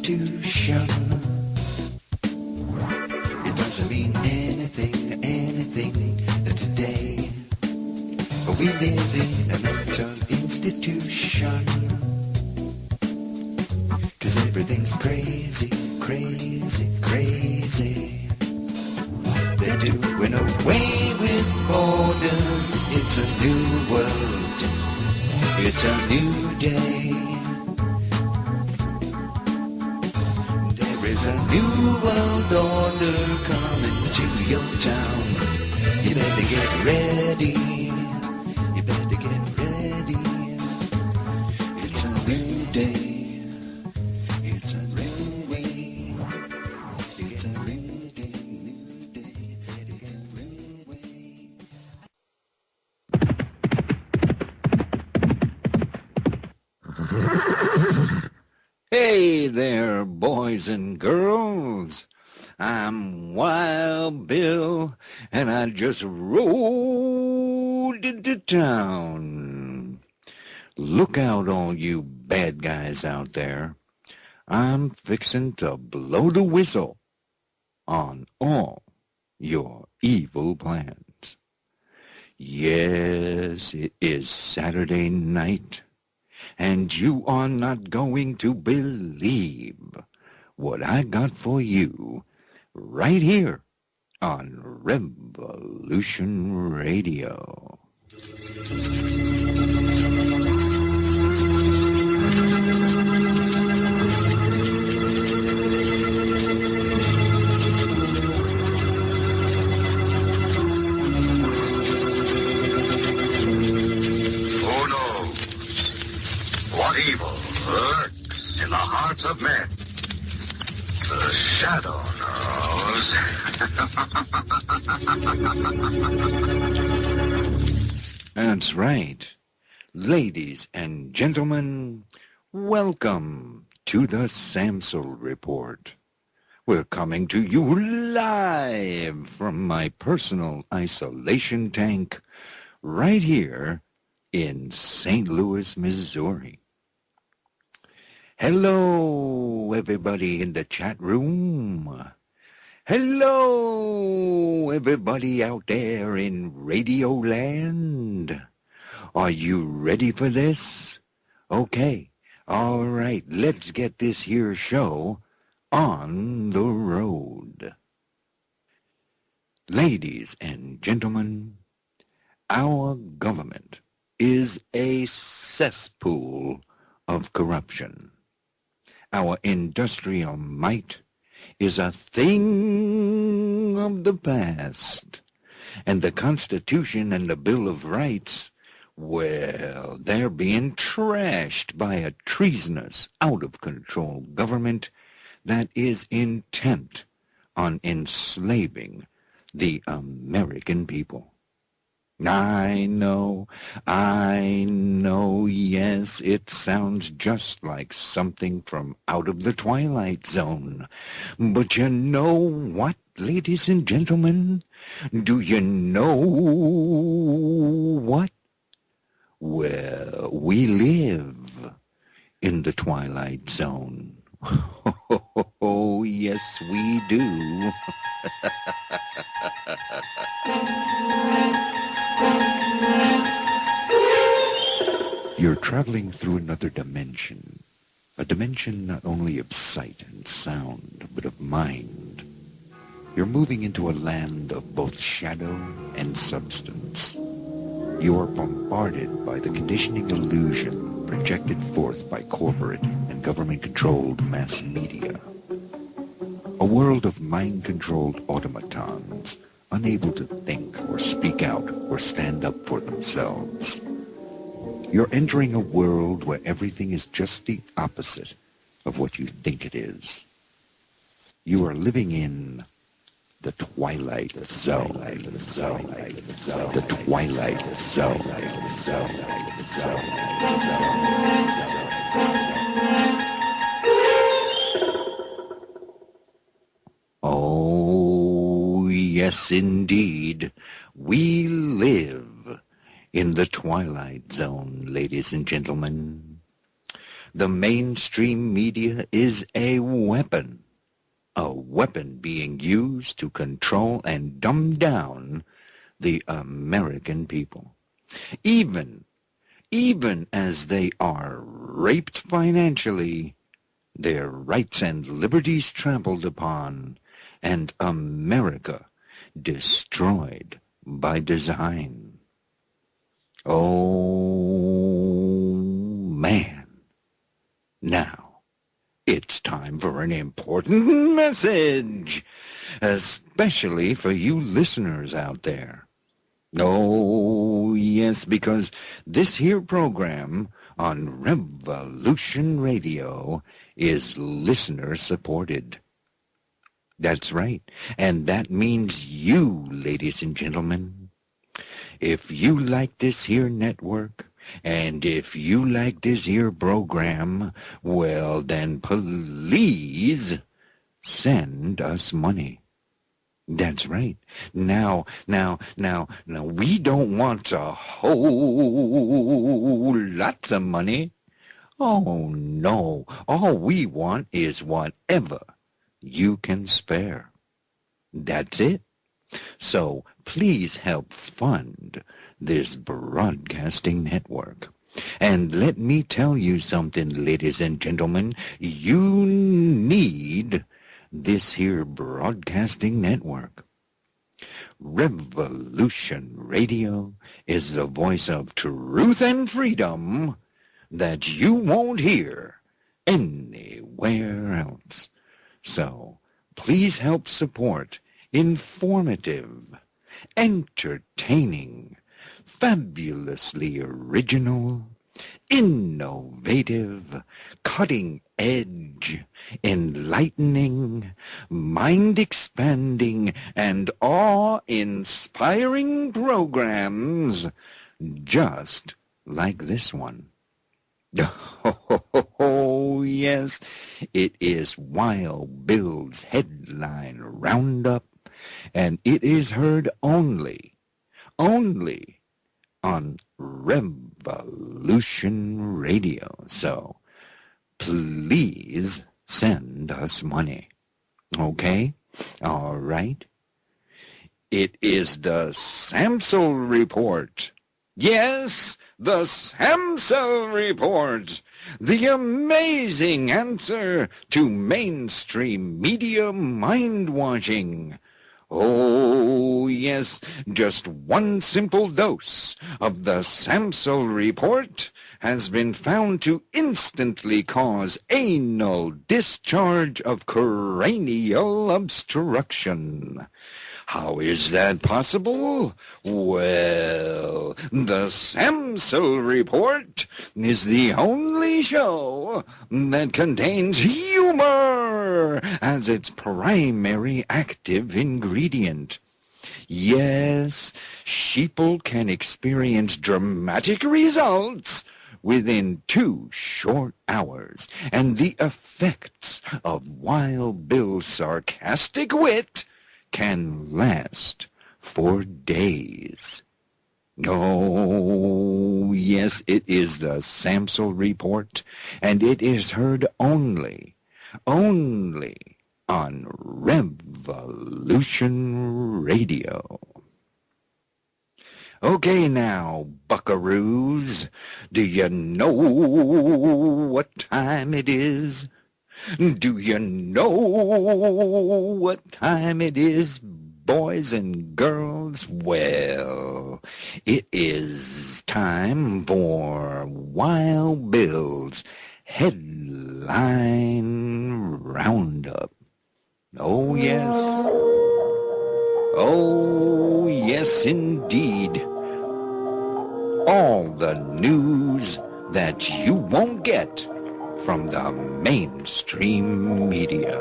institution. It doesn't mean anything today. We live in a mental institution. 'Cause everything's crazy, crazy, crazy. They're doing away with borders. It's a new world. It's a new day. There is a new world order coming to your town. You better get ready. You better get ready. It's a new day. It's a new day. It's a new day. New day. It's a new way. Hey there, boys and girls. I'm Wild Bill, and I just rode into town. Look out, all you bad guys out there. I'm fixing to blow the whistle on all your evil plans. Yes, it is Saturday night, and you are not going to believe what I got for you right here on Revolution Radio. Who knows what evil lurks in the hearts of men? The shadow knows. That's right. Ladies and gentlemen, welcome to the Samsel Report. We're coming to you live from my personal isolation tank right here in St. Louis, Missouri. Hello, everybody in the chat room. Hello, everybody out there in Radio Land. Are you ready for this? Okay, all right, let's get this here show on the road. Ladies and gentlemen, our government is a cesspool of corruption. Our industrial might is a thing of the past. And the Constitution and the Bill of Rights, well, they're being trashed by a treasonous, out-of-control government that is intent on enslaving the American people. I know, yes, it sounds just like something from out of the Twilight Zone. But you know what, ladies and gentlemen? Do you know what? Well, we live in the Twilight Zone. Oh, yes, we do. You're traveling through another dimension, a dimension not only of sight and sound, but of mind. You're moving into a land of both shadow and substance. You are bombarded by the conditioning illusion projected forth by corporate and government-controlled mass media. A world of mind-controlled automatons, unable to think or speak out or stand up for themselves. You're entering a world where everything is just the opposite of what you think it is. You are living in the Twilight Zone. The Twilight Zone. Oh, yes, indeed. We live in the Twilight Zone, ladies and gentlemen. The mainstream media is a weapon being used to control and dumb down the American people. Even as they are raped financially, their rights and liberties trampled upon, and America destroyed by design. Oh, man. Now, it's time for an important message, especially for you listeners out there. Oh, yes, because this here program on Revolution Radio is listener-supported. That's right, and that means you, ladies and gentlemen. If you like this here network, and if you like this here program, well, then please send us money. That's right. Now, we don't want a whole lot of money. Oh, no. All we want is whatever you can spare. That's it. So please help fund this broadcasting network. And let me tell you something, ladies and gentlemen. You need this here broadcasting network. Revolution Radio is the voice of truth and freedom that you won't hear anywhere else. So please help support informative, entertaining, fabulously original, innovative, cutting-edge, enlightening, mind-expanding, and awe-inspiring programs just like this one. Oh, yes, it is Wild Bill's Headline Roundup, and it is heard only on Revolution Radio. So please send us money. Okay? All right? It is the Samsel Report. Yes, the Samsel Report. The amazing answer to mainstream media mind-washing. Oh, yes, just one simple dose of the Samsel Report has been found to instantly cause anal discharge of cranial obstruction. How is that possible? Well, the Samsel Report is the only show that contains humor as its primary active ingredient. Yes, sheeple can experience dramatic results within 2 short hours, and the effects of Wild Bill's sarcastic wit can last for days. Oh, yes, it is the Samsel Report, and it is heard only on Revolution Radio. Okay now, buckaroos, do you know what time it is? Do you know what time it is, boys and girls? Well, it is time for Wild Bill's Headline Roundup. Oh, yes. Oh, yes, indeed. All the news that you won't get from the mainstream media.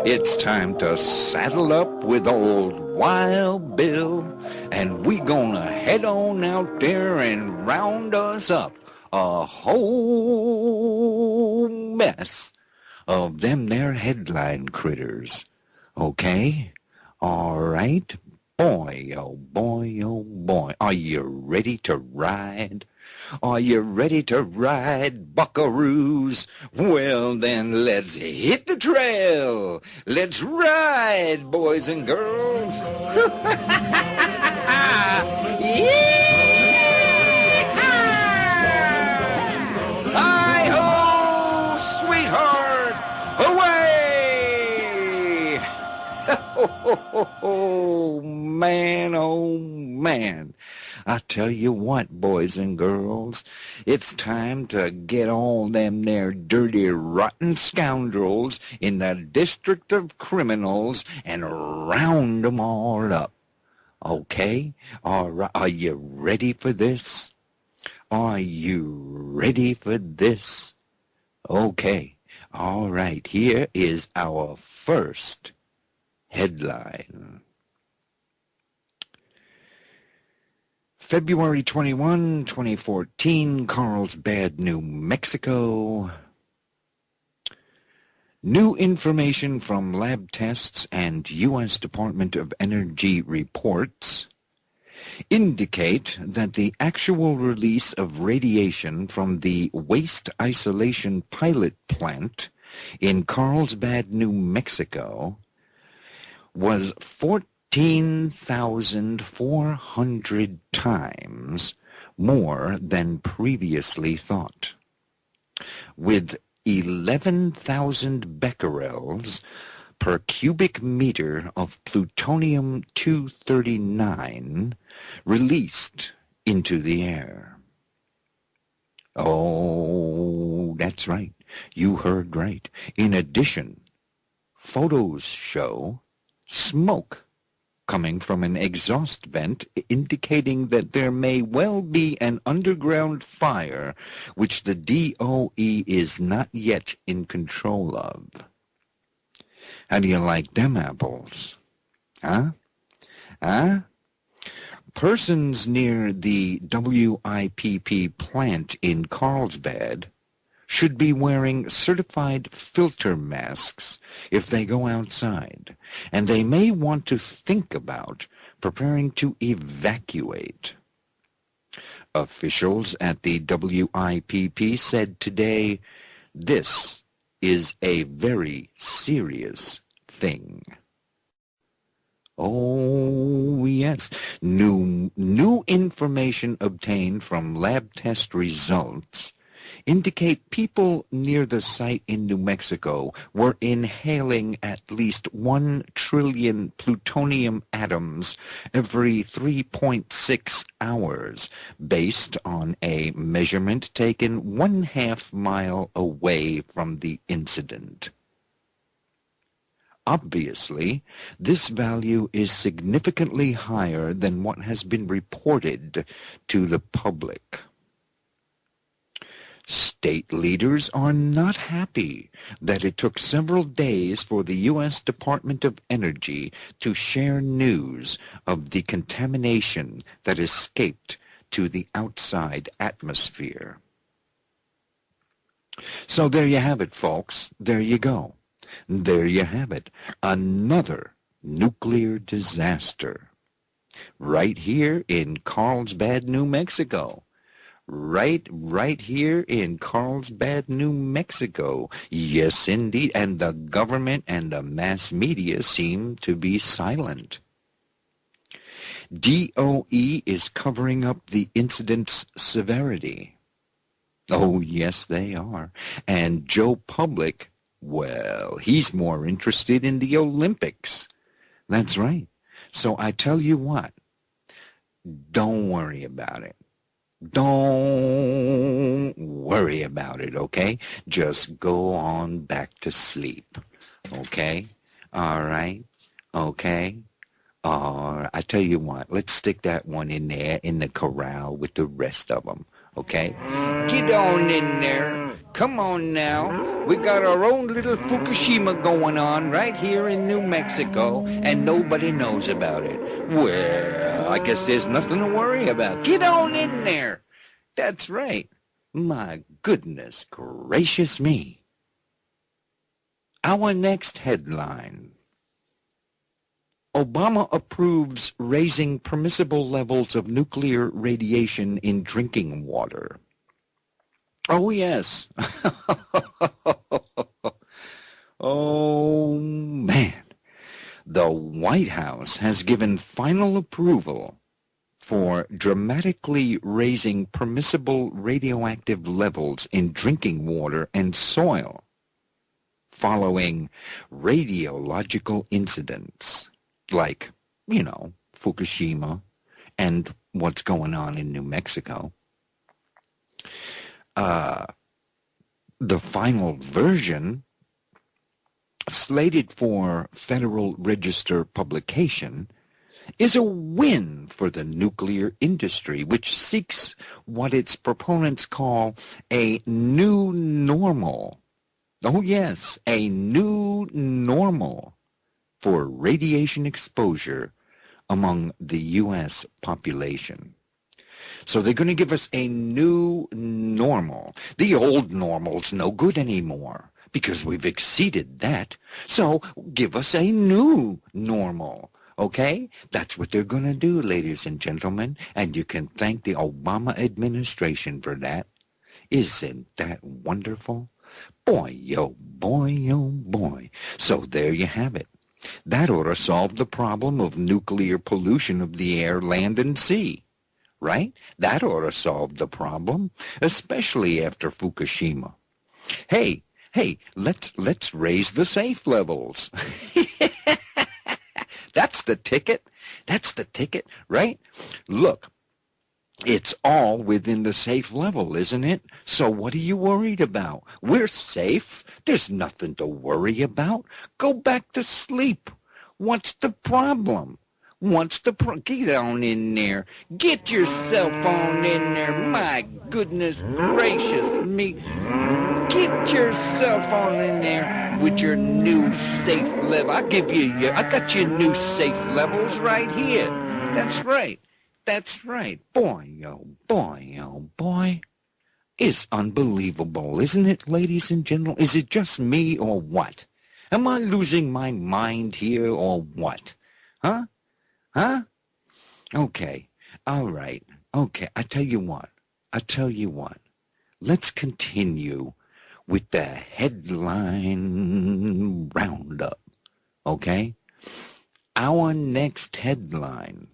It's time to saddle up with old Wild Bill, and we gonna head on out there and round us up a whole mess of them there headline critters. Okay? All right, boy, oh boy, oh boy. Are you ready to ride? Are you ready to ride, buckaroos? Well, then let's hit the trail. Let's ride, boys and girls. Hi-ho, sweetheart! Away! Oh, man, oh, man. I tell you what, boys and girls, it's time to get all them there dirty, rotten scoundrels in the District of Criminals and round 'em all up. Okay? All right. Are you ready for this? Are you ready for this? Okay. All right. Here is our first headline. February 21, 2014, Carlsbad, New Mexico. New information from lab tests and U.S. Department of Energy reports indicate that the actual release of radiation from the waste isolation pilot plant in Carlsbad, New Mexico was 14,400 times more than previously thought, with 11,000 becquerels per cubic meter of plutonium-239 released into the air. Oh, that's right. You heard right. In addition, photos show smoke coming from an exhaust vent, indicating that there may well be an underground fire which the DOE is not yet in control of. How do you like them apples? Huh? Huh? Persons near the WIPP plant in Carlsbad should be wearing certified filter masks if they go outside, and they may want to think about preparing to evacuate. Officials at the WIPP said today, this is a very serious thing. Oh, yes. New information obtained from lab test results indicate people near the site in New Mexico were inhaling at least 1 trillion plutonium atoms every 3.6 hours, based on a measurement taken 1/2 mile away from the incident. Obviously, this value is significantly higher than what has been reported to the public. State leaders are not happy that it took several days for the U.S. Department of Energy to share news of the contamination that escaped to the outside atmosphere. So there you have it, folks. There you go. There you have it. Another nuclear disaster. Right here in Carlsbad, New Mexico. Right here in Carlsbad, New Mexico. Yes, indeed. And the government and the mass media seem to be silent. DOE is covering up the incident's severity. Oh, yes, they are. And Joe Public, well, he's more interested in the Olympics. That's right. So I tell you what, don't worry about it. Don't worry about it, okay? Just go on back to sleep, okay? All right? Okay? I tell you what, let's stick that one in there in the corral with the rest of them, okay? Get on in there. Come on now. We got our own little Fukushima going on right here in New Mexico, and nobody knows about it. Well, I guess there's nothing to worry about. Get on in there. That's right. My goodness gracious me. Our next headline. Obama approves raising permissible levels of nuclear radiation in drinking water. Oh, yes. Oh, man. The White House has given final approval for dramatically raising permissible radioactive levels in drinking water and soil following radiological incidents like, Fukushima and what's going on in New Mexico. The final version, slated for Federal Register publication, is a win for the nuclear industry, which seeks what its proponents call a new normal. Oh yes, a new normal for radiation exposure among the U.S. population. So they're going to give us a new normal. The old normal's no good anymore because we've exceeded that. So give us a new normal. Okay? That's what they're going to do, ladies and gentlemen, and you can thank the Obama administration for that. Isn't that wonderful? Boy, oh boy, oh boy. So there you have it. That ought to solve the problem of nuclear pollution of the air, land, and sea, right? That ought to solve the problem, especially after Fukushima. Hey, let's raise the safe levels. That's the ticket. That's the ticket, right? Look, it's all within the safe level, isn't it? So what are you worried about? We're safe. There's nothing to worry about. Go back to sleep. What's the problem? Get on in there. Get your cell phone in there. My goodness gracious me. Get your cell phone in there with your new safe level. I got your new safe levels right here. That's right. That's right. Boy, oh boy, oh boy. It's unbelievable, isn't it, ladies and gentlemen? Is it just me or what? Am I losing my mind here or what? Huh? Okay. All right. Okay. I tell you what. Let's continue with the headline roundup. Okay? Our next headline.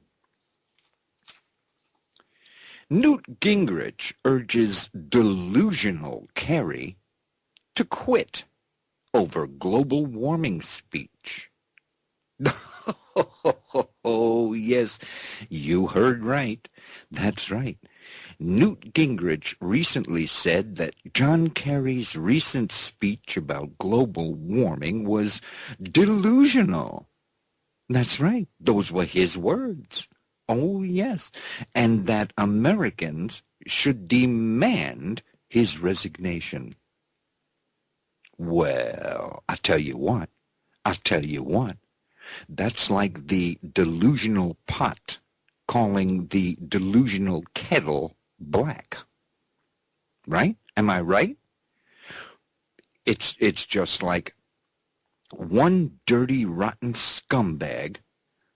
Newt Gingrich urges delusional Kerry to quit over global warming speech. Oh, yes, you heard right. That's right. Newt Gingrich recently said that John Kerry's recent speech about global warming was delusional. That's right. Those were his words. Oh, yes. And that Americans should demand his resignation. Well, I tell you what. That's like the delusional pot calling the delusional kettle black. Right? Am I right? It's just like one dirty, rotten scumbag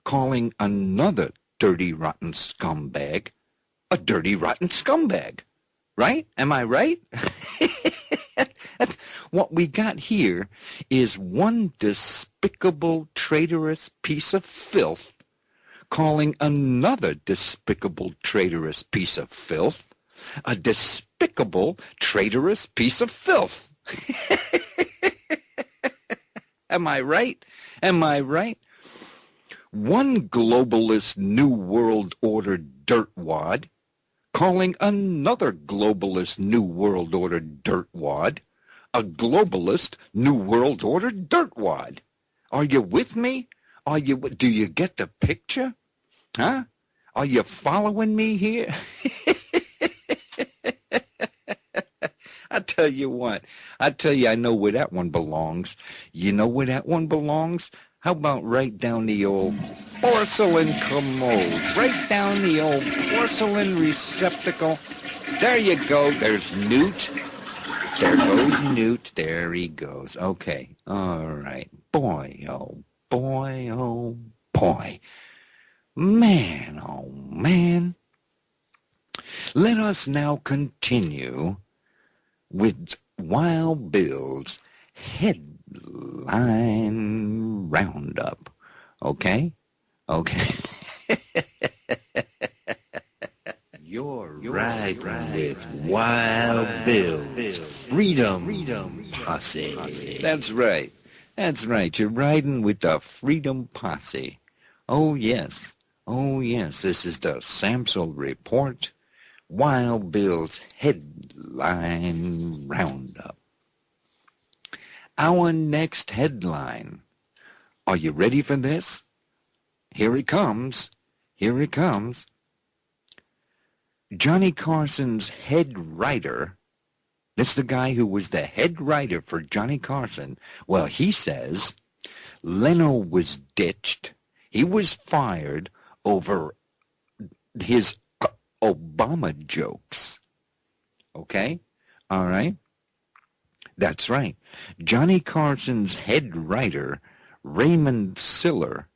calling another dirty, rotten scumbag a dirty, rotten scumbag. Right? Am I right? What we got here is one despicable, traitorous piece of filth calling another despicable, traitorous piece of filth a despicable, traitorous piece of filth. Am I right? One globalist New World Order dirtwad calling another globalist New World Order dirtwad a globalist New World Order dirtwad. Are you with me? Do you get the picture? Huh? Are you following me here? I tell you what. I know where that one belongs. You know where that one belongs? How about right down the old porcelain commode? Right down the old porcelain receptacle. There you go. There's Newt. There goes Newt. There he goes. Okay. All right. Boy, oh boy, oh boy. boy. Man, oh man. Let us now continue with Wild Bill's headline roundup. Okay? Okay. You're riding with Wild Bill's Freedom Posse. That's right. That's right. You're riding with the Freedom Posse. Oh, yes. Oh, yes. This is the Samsel Report. Wild Bill's headline roundup. Our next headline. Are you ready for this? Here it comes. Here it comes. Johnny Carson's head writer, that's the guy who was the head writer for Johnny Carson. Well, he says Leno was ditched. He was fired over his Obama jokes. Okay? All right? That's right. Johnny Carson's head writer, Raymond Siller,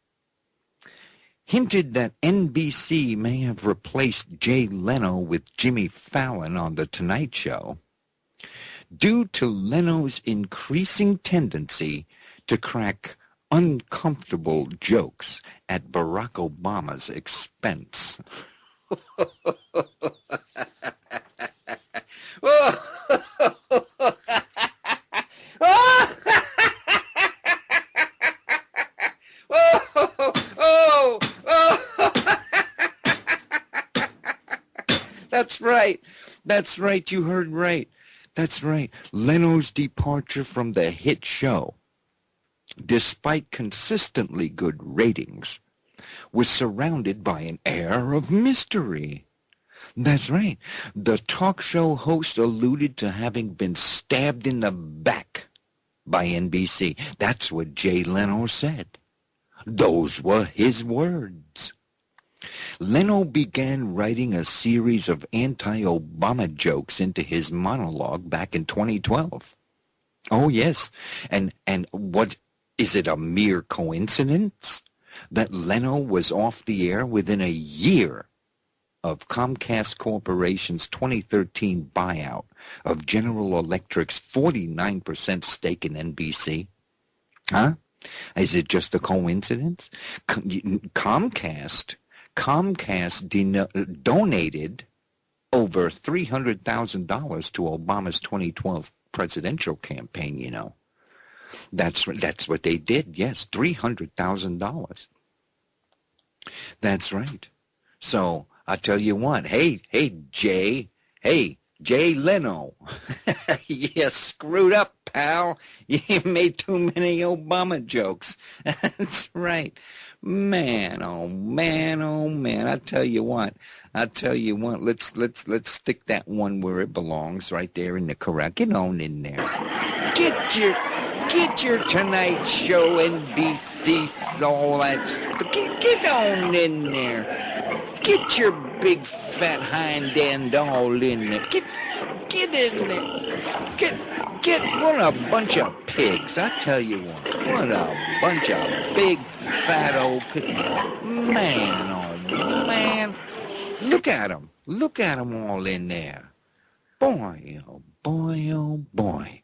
hinted that NBC may have replaced Jay Leno with Jimmy Fallon on The Tonight Show due to Leno's increasing tendency to crack uncomfortable jokes at Barack Obama's expense. That's right. That's right. You heard right. That's right. Leno's departure from the hit show, despite consistently good ratings, was surrounded by an air of mystery. That's right. The talk show host alluded to having been stabbed in the back by NBC. That's what Jay Leno said. Those were his words. Leno began writing a series of anti-Obama jokes into his monologue back in 2012. Oh, yes. And what, is it a mere coincidence that Leno was off the air within a year of Comcast Corporation's 2013 buyout of General Electric's 49% stake in NBC? Huh? Is it just a coincidence? Comcast donated over $300,000 to Obama's 2012 presidential campaign, you know. That's what they did, yes, $300,000. That's right. So, I tell you what, hey, Jay Leno, you screwed up, pal. You made too many Obama jokes. That's right. Man, oh man, I tell you what, let's stick that one where it belongs, right there in the corral. Get on in there. Get your Tonight Show, NBC, all that stuff. Get on in there. Get your big fat hind end all in there. Get in there. Get what a bunch of pigs. I tell you what a bunch of big fat old pigs. Man, oh man. Look at them. Look at them all in there. Boy, oh boy, oh boy.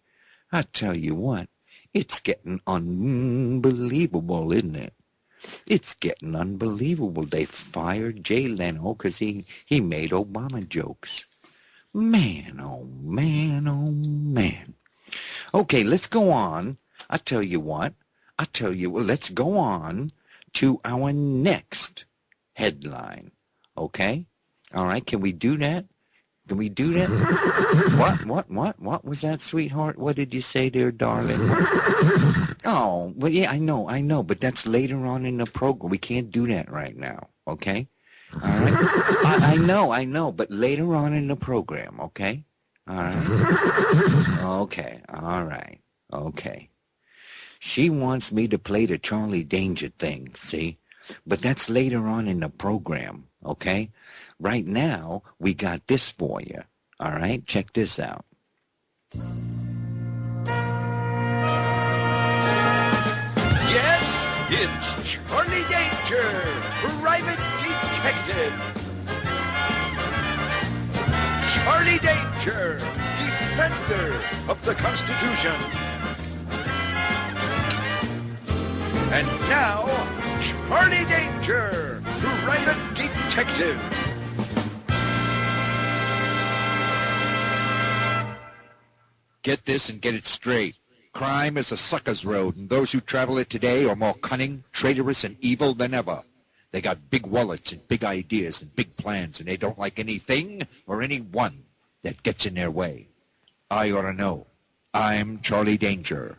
I tell you what, it's getting unbelievable, isn't it? It's getting unbelievable. They fired Jay Leno because he made Obama jokes. Man, oh man, oh man. Okay, let's go on. I tell you what, let's go on to our next headline. Okay? All right, can we do that? Can we do that? What was that, sweetheart? What did you say there, darling? Oh, well, yeah, I know, but that's later on in the program. We can't do that right now, okay? All right? I know, but later on in the program, okay? All right? Okay, all right, okay. She wants me to play the Charlie Danger thing, see? But that's later on in the program, okay? Right now, we got this for you. All right? Check this out. Yes, It's Charlie Danger, Private Detective. Charlie Danger, Defender of the Constitution. And now, Charlie Danger, Private Detective. Get this and get it straight. Crime is a sucker's road, and those who travel it today are more cunning, traitorous, and evil than ever. They got big wallets and big ideas and big plans, and they don't like anything or anyone that gets in their way. I ought to know. I'm Charlie Danger.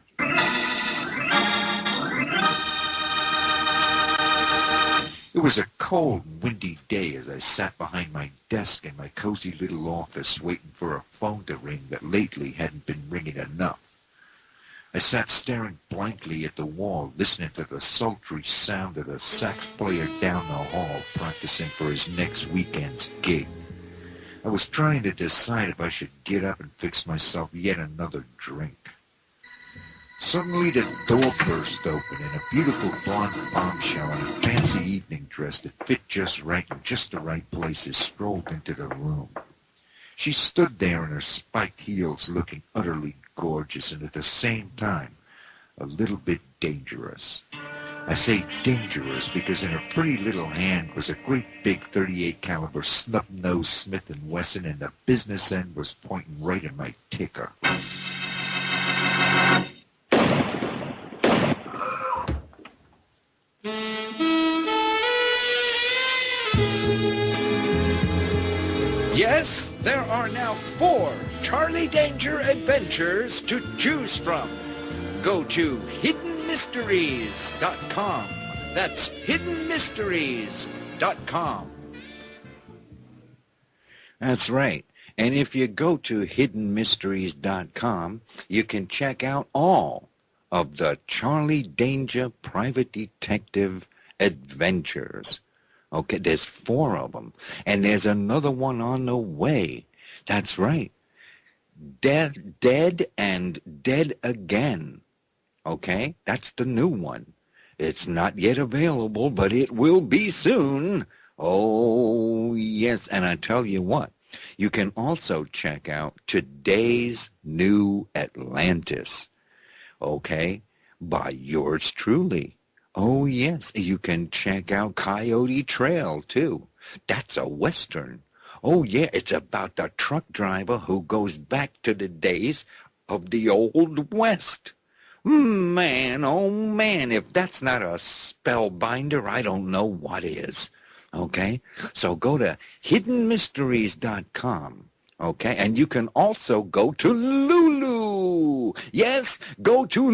It was a cold and windy day as I sat behind my desk in my cozy little office waiting for a phone to ring that lately hadn't been ringing enough. I sat staring blankly at the wall, listening to the sultry sound of the sax player down the hall practicing for his next weekend's gig. I was trying to decide if I should get up and fix myself yet another drink. Suddenly the door burst open and a beautiful blonde bombshell in a fancy evening dress that fit just right in just the right places strolled into the room. She stood there in her spiked heels looking utterly gorgeous and at the same time a little bit dangerous. I say dangerous because in her pretty little hand was a great big .38 caliber snub-nosed Smith & Wesson, and the business end was pointing right at my ticker. Yes, there are now 4 Charlie Danger adventures to choose from. Go to hiddenmysteries.com. That's hiddenmysteries.com. That's right. And if you go to hiddenmysteries.com, you can check out all of the Charlie Danger Private Detective adventures. Okay, there's 4 of them. And there's another one on the way. That's right. Dead and Dead Again. Okay, that's the new one. It's not yet available, but it will be soon. Oh, yes. And I tell you what, you can also check out Today's New Atlantis. Okay, by yours truly. Oh, yes, you can check out Coyote Trail, too. That's a Western. Oh, yeah, it's about the truck driver who goes back to the days of the Old West. Man, oh, man, if that's not a spellbinder, I don't know what is. Okay, so go to hiddenmysteries.com. Okay, and you can also go to Lulu. Yes, go to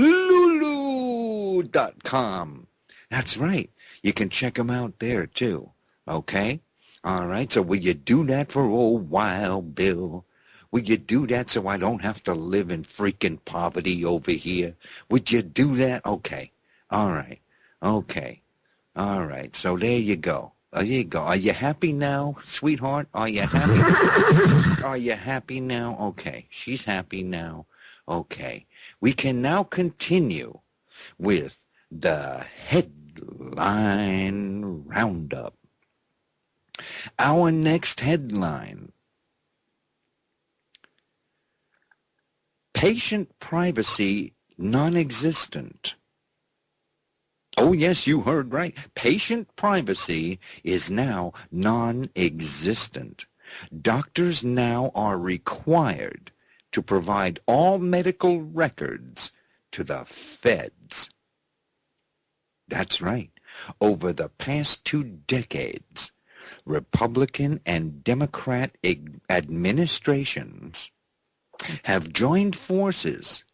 lulu.com. That's right. You can check them out there, too. Okay? All right, so will you do that for old Wild Bill? Will you do that so I don't have to live in freaking poverty over here? Would you do that? Okay. All right. Okay. All right, so there you go. There you go. Are you happy now, sweetheart? Are you happy? Are you happy now? Okay. She's happy now. Okay. We can now continue with the headline roundup. Our next headline: patient privacy non-existent. Oh, yes, you heard right. Patient privacy is now non-existent. Doctors now are required to provide all medical records to the feds. That's right. Over the past 2 decades, Republican and Democrat administrations have joined forces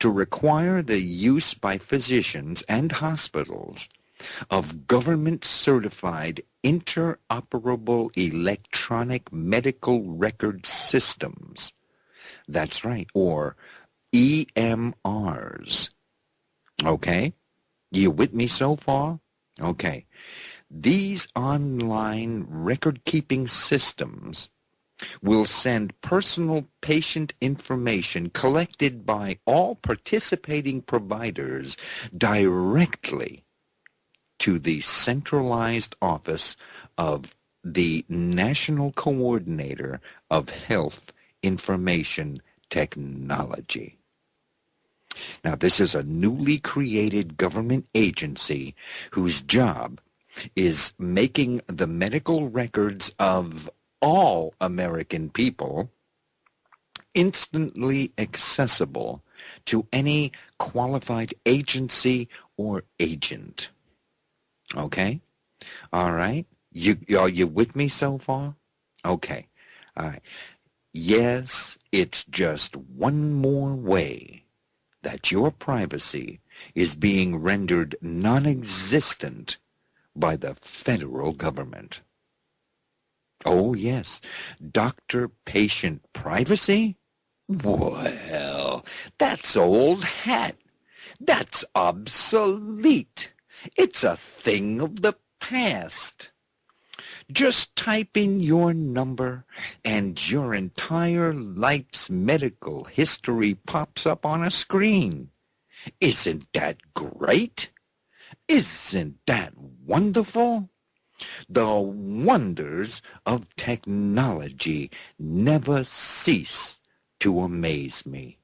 to require the use by physicians and hospitals of government-certified interoperable electronic medical record systems. That's right, or EMRs. Okay? You with me so far? Okay. These online record-keeping systems will send personal patient information collected by all participating providers directly to the centralized office of the National Coordinator of Health Information Technology. Now, this is a newly created government agency whose job is making the medical records of all American people instantly accessible to any qualified agency or agent. Okay? All right? Are you with me so far? Okay. All right. Yes, it's just one more way that your privacy is being rendered non-existent by the federal government. Oh, yes. Doctor-patient privacy? Well, that's old hat. That's obsolete. It's a thing of the past. Just type in your number and your entire life's medical history pops up on a screen. Isn't that great? Isn't that wonderful? The wonders of technology never cease to amaze me.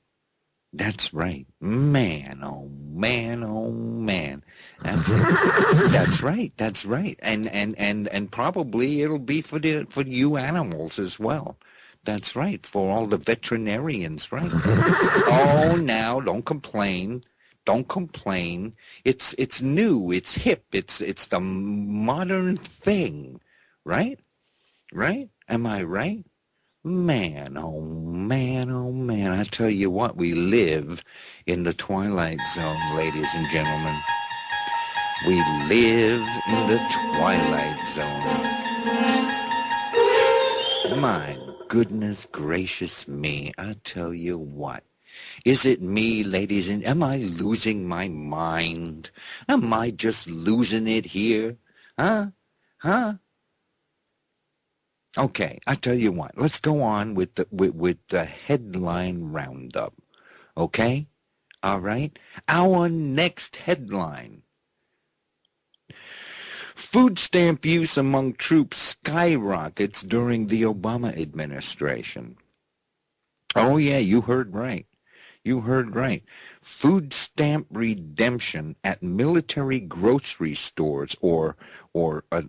That's right. Man, oh man, oh man. That's right. That's right. And probably it'll be for you animals as well. That's right. For all the veterinarians, right? Oh, now don't complain. Don't complain. It's new. It's hip. It's the modern thing, right? Right? Am I right? Man, oh man, oh man. I tell you what, we live in the twilight zone, ladies and gentlemen. We live in the twilight zone. My goodness gracious me, I tell you what. Is it me, ladies, and am I losing my mind? Am I just losing it here? Huh? Okay, I tell you what. Let's go on with the headline roundup. Okay? All right? Our next headline. Food stamp use among troops skyrockets during the Obama administration. Oh yeah, you heard right. You heard right. Food stamp redemption at military grocery stores, or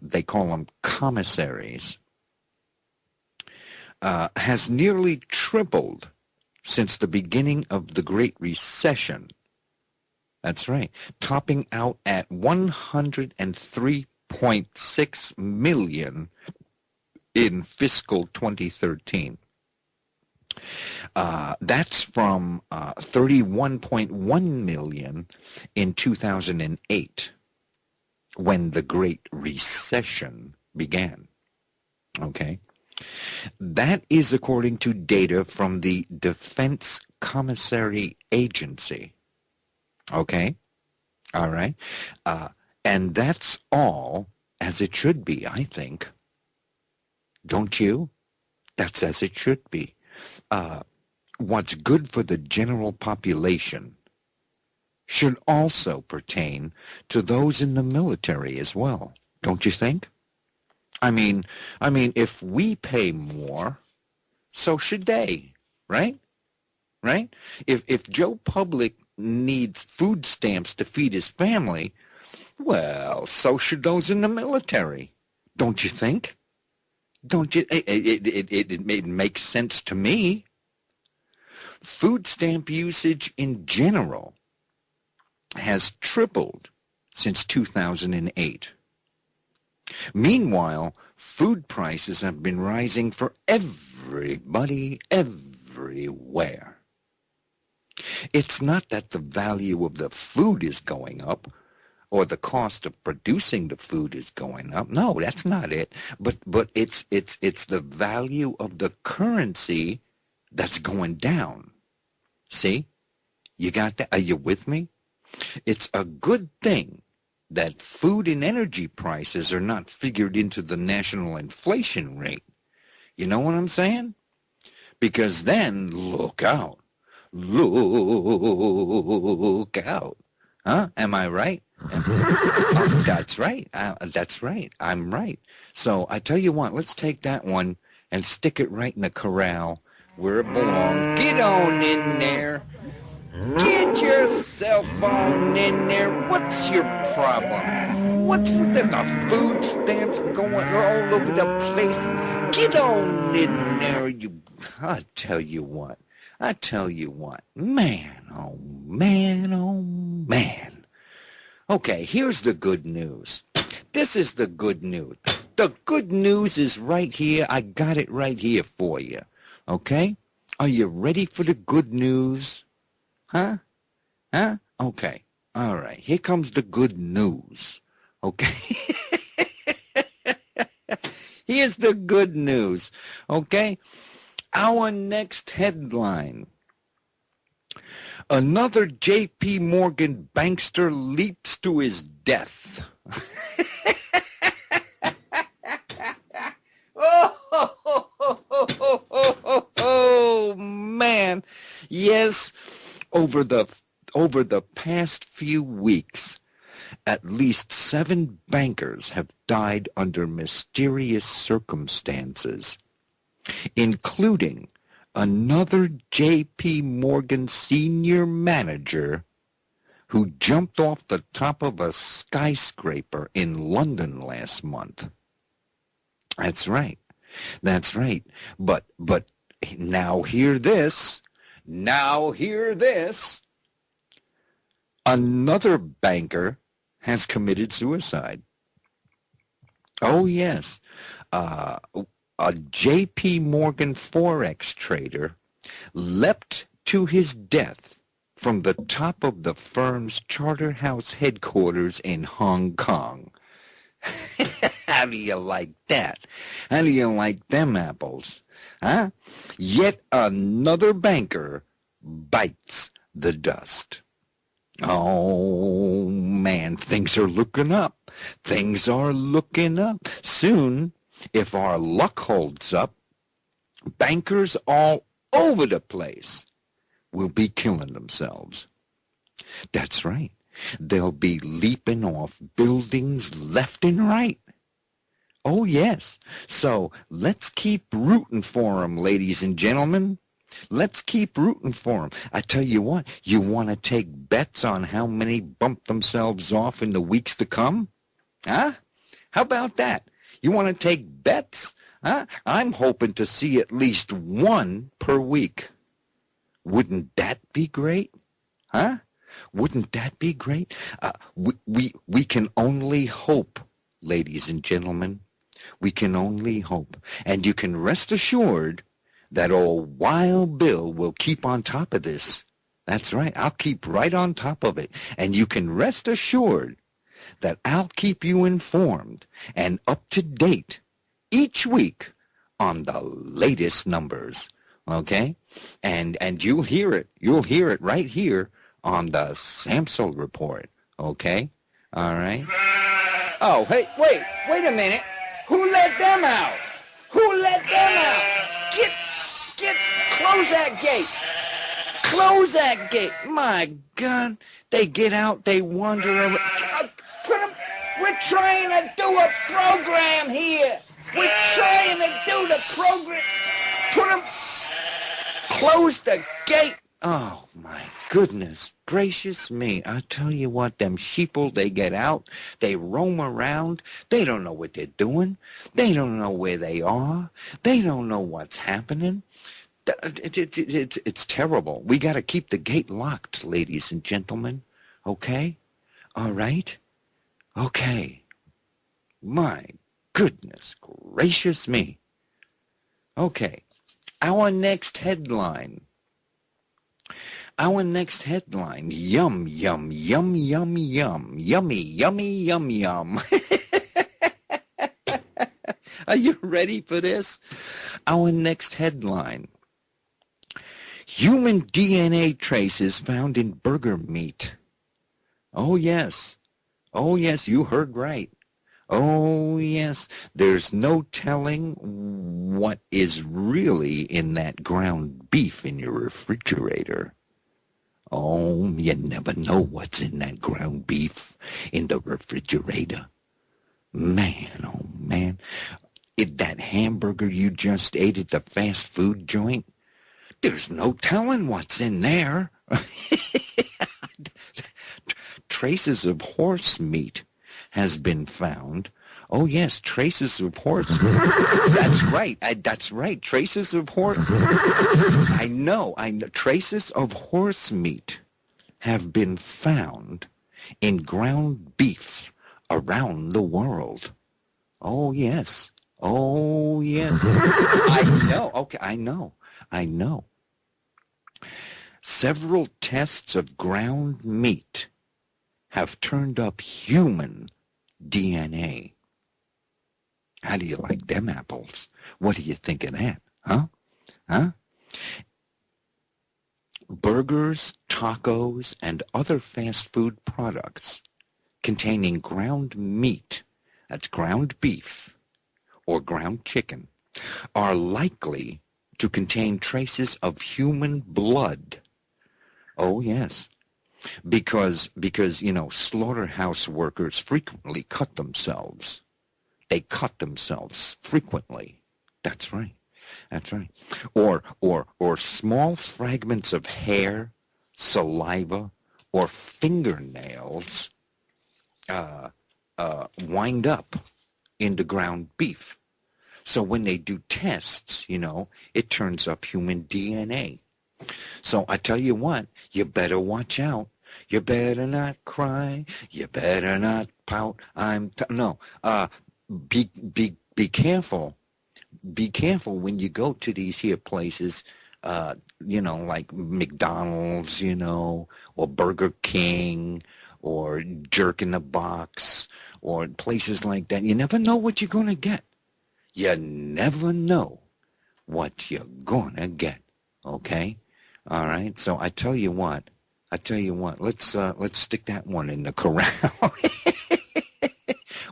they call them commissaries, has nearly tripled since the beginning of the Great Recession. That's right, topping out at 103.6 million in fiscal 2013. That's from 31.1 million in 2008, when the Great Recession began. Okay? That is according to data from the Defense Commissary Agency. Okay? All right? And that's all as it should be, I think. Don't you? That's as it should be. What's good for the general population should also pertain to those in the military as well, don't you think? I mean, if we pay more, so should they, right? Right? If Joe Public needs food stamps to feed his family, well, so should those in the military, don't you think? Don't you? It makes sense to me. Food stamp usage in general has tripled since 2008. Meanwhile, food prices have been rising for everybody, everywhere. It's not that the value of the food is going up, or the cost of producing the food is going up. No, that's not it. But it's the value of the currency that's going down. See? You got that? Are you with me? It's a good thing that food and energy prices are not figured into the national inflation rate. You know what I'm saying? Because then, look out. Look out. Huh? Am I right? Oh, that's right. That's right. I'm right. So I tell you what, let's take that one and stick it right in the corral where it belongs. Get on in there. Get yourself on in there. What's your problem? What's with the food stamps going all over the place? Get on in there, you... I tell you what. Man, oh man, oh man. Okay, here's the good news. This is the good news. The good news is right here. I got it right here for you. Okay? Are you ready for the good news? Huh? Okay. All right. Here comes the good news. Okay? Here's the good news. Okay? Our next headline. Another J.P. Morgan bankster leaps to his death. Oh, man. Yes, over the past few weeks, at least 7 bankers have died under mysterious circumstances, including another J.P. Morgan senior manager who jumped off the top of a skyscraper in London last month. That's right. But now hear this. Another banker has committed suicide. Oh, yes. A J.P. Morgan Forex trader leapt to his death from the top of the firm's Charterhouse headquarters in Hong Kong. How do you like that? How do you like them apples? Huh? Yet another banker bites the dust. Oh, man, things are looking up. Soon, if our luck holds up, bankers all over the place will be killing themselves. That's right. They'll be leaping off buildings left and right. Oh, yes. So let's keep rooting for them, ladies and gentlemen. Let's keep rooting for them. I tell you what, you want to take bets on how many bump themselves off in the weeks to come? Huh? How about that? You want to take bets? Huh? I'm hoping to see at least one per week. Wouldn't that be great? Huh? Wouldn't that be great? We can only hope, ladies and gentlemen. We can only hope. And you can rest assured that old Wild Bill will keep on top of this. That's right. I'll keep right on top of it. And you can rest assured that I'll keep you informed and up to date each week on the latest numbers. Okay? And you'll hear it. You'll hear it right here on the Samsel Report. Okay? All right? Oh, hey, wait a minute. Who let them out? Close that gate. Close that gate. My God. They get out, they wander around. We're trying to do a program here. We're trying to do the program. Close the gate. Oh, my goodness gracious me. I tell you what, them sheeple, they get out, they roam around, they don't know what they're doing, they don't know where they are, they don't know what's happening. It's terrible. We got to keep the gate locked, ladies and gentlemen. Okay? All right? Okay. My goodness gracious me. Okay. Our next headline. Yum, yum, yum, yum, yum. Yummy, yummy, yum, yum. Are you ready for this? Our next headline. Human DNA traces found in burger meat. Oh, yes. Oh, yes, you heard right. Oh, yes. There's no telling what is really in that ground beef in your refrigerator. Oh, you never know what's in that ground beef in the refrigerator. Man, oh man. That hamburger you just ate at the fast food joint, there's no telling what's in there. Traces of horse meat has been found. Oh yes, traces of horse. That's right. That's right. Traces of horse. I know. Traces of horse meat have been found in ground beef around the world. Oh yes. Oh yes. I know. Okay, I know. I know. Several tests of ground meat have turned up human DNA. How do you like them apples? What do you think of that? Huh? Huh? Burgers, tacos, and other fast food products containing ground meat, that's ground beef, or ground chicken, are likely to contain traces of human blood. Oh, yes. Because slaughterhouse workers frequently cut themselves. They cut themselves frequently. That's right. That's right. Or small fragments of hair, saliva, or fingernails wind up in the ground beef. So when they do tests, it turns up human DNA. So I tell you what, you better watch out. You better not cry. You better not pout. Be careful. Be careful when you go to these here places, like McDonald's, or Burger King, or Jerk in the Box, or places like that. You never know what you're going to get. You never know what you're going to get. Okay? All right? So I tell you what, let's stick that one in the corral.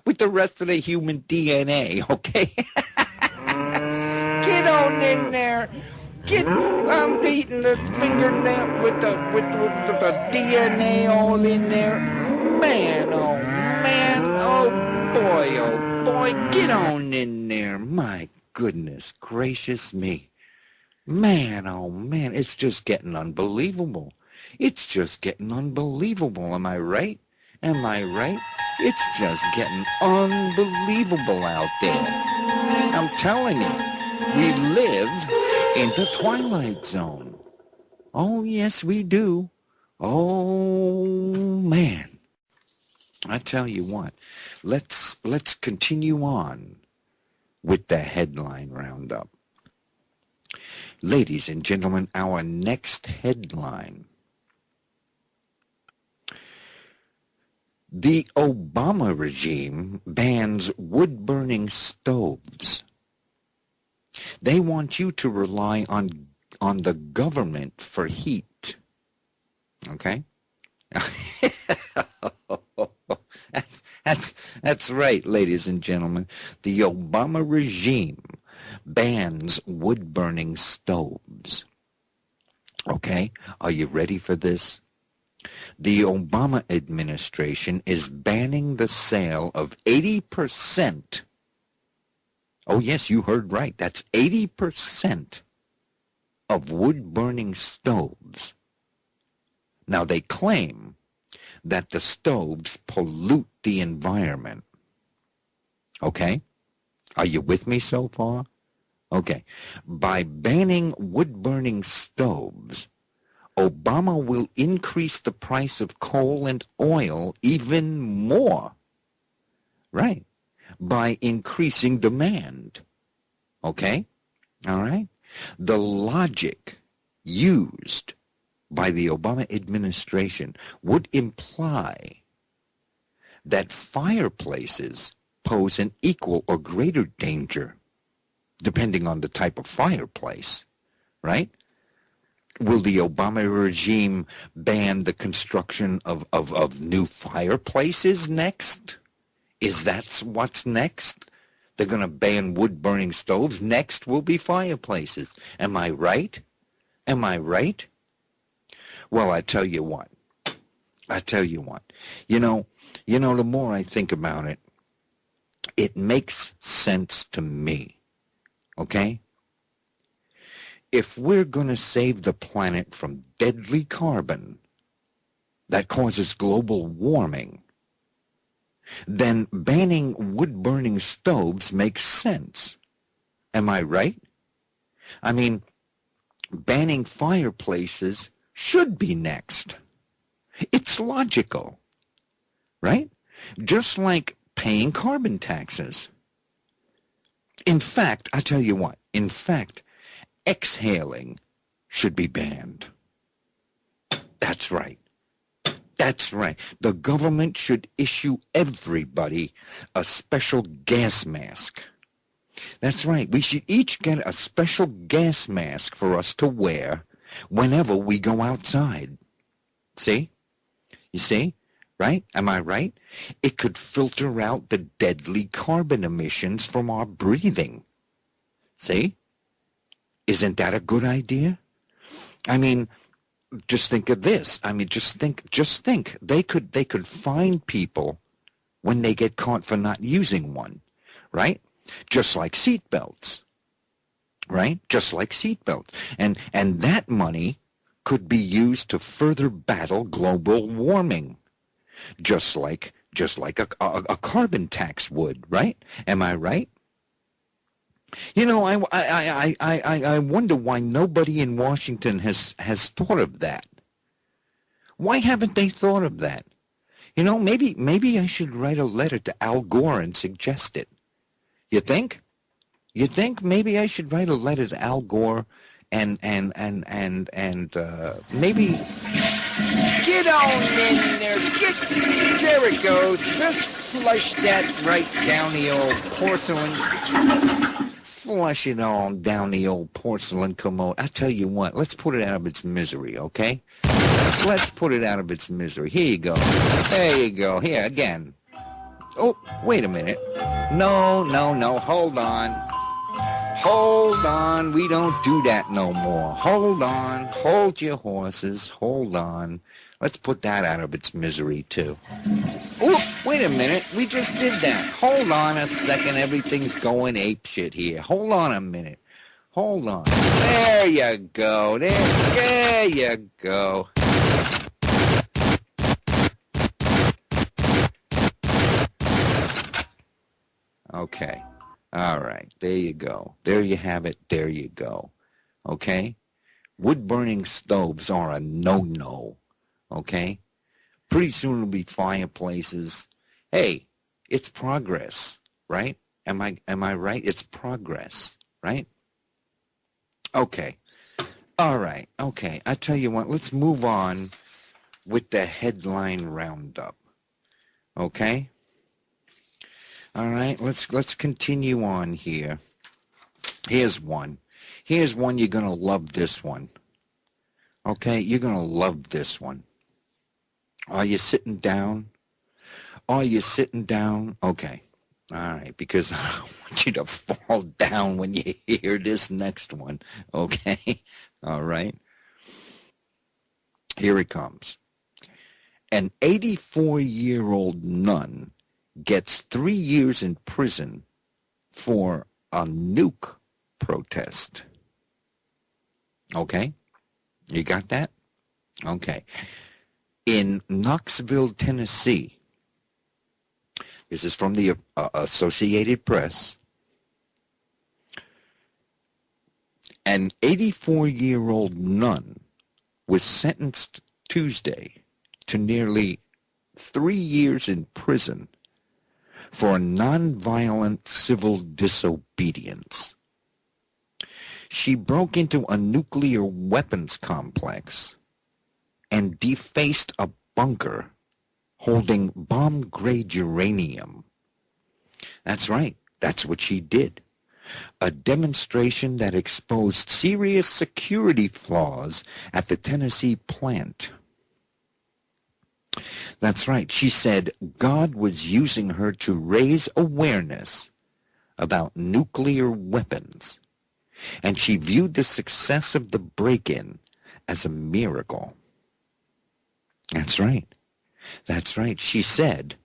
With the rest of the human DNA, okay? Get on in there. I'm eating the fingernail with the DNA all in there. Man, oh boy, get on in there. My goodness gracious me. Man, oh man, it's just getting unbelievable. It's just getting unbelievable. Am I right? Am I right? It's just getting unbelievable out there. I'm telling you, we live in the Twilight Zone. Oh, yes, we do. Oh, man. I tell you what, let's continue on with the headline roundup. Ladies and gentlemen, our next headline. The Obama regime bans wood-burning stoves. They want you to rely on the government for heat. Okay? That's right, ladies and gentlemen. The Obama regime bans wood-burning stoves. Okay? Are you ready for this? The Obama administration is banning the sale of 80%. Oh, yes, you heard right. That's 80% of wood-burning stoves. Now, they claim that the stoves pollute the environment. Okay? Are you with me so far? Okay. By banning wood-burning stoves, Obama will increase the price of coal and oil even more. Right. By increasing demand. Okay? All right? The logic used by the Obama administration would imply that fireplaces pose an equal or greater danger, depending on the type of fireplace, right? Will the Obama regime ban the construction of new fireplaces next? Is that what's next? They're going to ban wood-burning stoves. Next will be fireplaces. Am I right? Am I right? Well, I tell you what. You know, the more I think about it, it makes sense to me. Okay? If we're going to save the planet from deadly carbon that causes global warming, then banning wood-burning stoves makes sense. Am I right? I mean, banning fireplaces should be next. It's logical, right? Just like paying carbon taxes. In fact, I tell you what, exhaling should be banned. That's right. The government should issue everybody a special gas mask. That's right. We should each get a special gas mask for us to wear whenever we go outside. See? You see? Right? Am I right? It could filter out the deadly carbon emissions from our breathing. See? Isn't that a good idea? I mean, just think of this. I mean, just think. They could fine people when they get caught for not using one, right? Just like seatbelts, right? Just like seatbelts. And that money could be used to further battle global warming, just like a carbon tax would, right? Am I right? You know, I wonder why nobody in Washington has thought of that. Why haven't they thought of that? You know, maybe I should write a letter to Al Gore and suggest it. You think? You think maybe I should write a letter to Al Gore and maybe get on in there. There it goes. Just flush that right down the old porcelain. Flush it on down the old porcelain commode. I tell you what, let's put it out of its misery, okay? Let's put it out of its misery. Here you go. There you go. Here, again. Oh, wait a minute. No. Hold on. We don't do that no more. Hold on. Hold your horses. Hold on. Let's put that out of its misery, too. Oh, wait a minute. We just did that. Hold on a second. Everything's going apeshit here. Hold on a minute. Hold on. There you go. There you go. Okay. All right. There you go. There you have it. There you go. Okay? Wood-burning stoves are a no-no. Okay? Pretty soon it'll be fireplaces. Hey, it's progress, right? Am I right? It's progress, right? Okay. All right. Okay. I tell you what, let's move on with the headline roundup. Okay? All right, let's continue on here. Here's one. You're going to love this one. Okay, you're going to love this one. Are you sitting down? Okay. All right, because I want you to fall down when you hear this next one. Okay? All right. Here it comes. An 84-year-old nun gets 3 years in prison for a nuke protest. Okay? You got that? Okay. In Knoxville, Tennessee, this is from the Associated Press, an 84-year-old nun was sentenced Tuesday to nearly 3 years in prison for nonviolent civil disobedience. She broke into a nuclear weapons complex and defaced a bunker holding bomb-grade uranium. That's right. That's what she did. A demonstration that exposed serious security flaws at the Tennessee plant. That's right. She said God was using her to raise awareness about nuclear weapons, and she viewed the success of the break-in as a miracle. That's right. That's right. She said,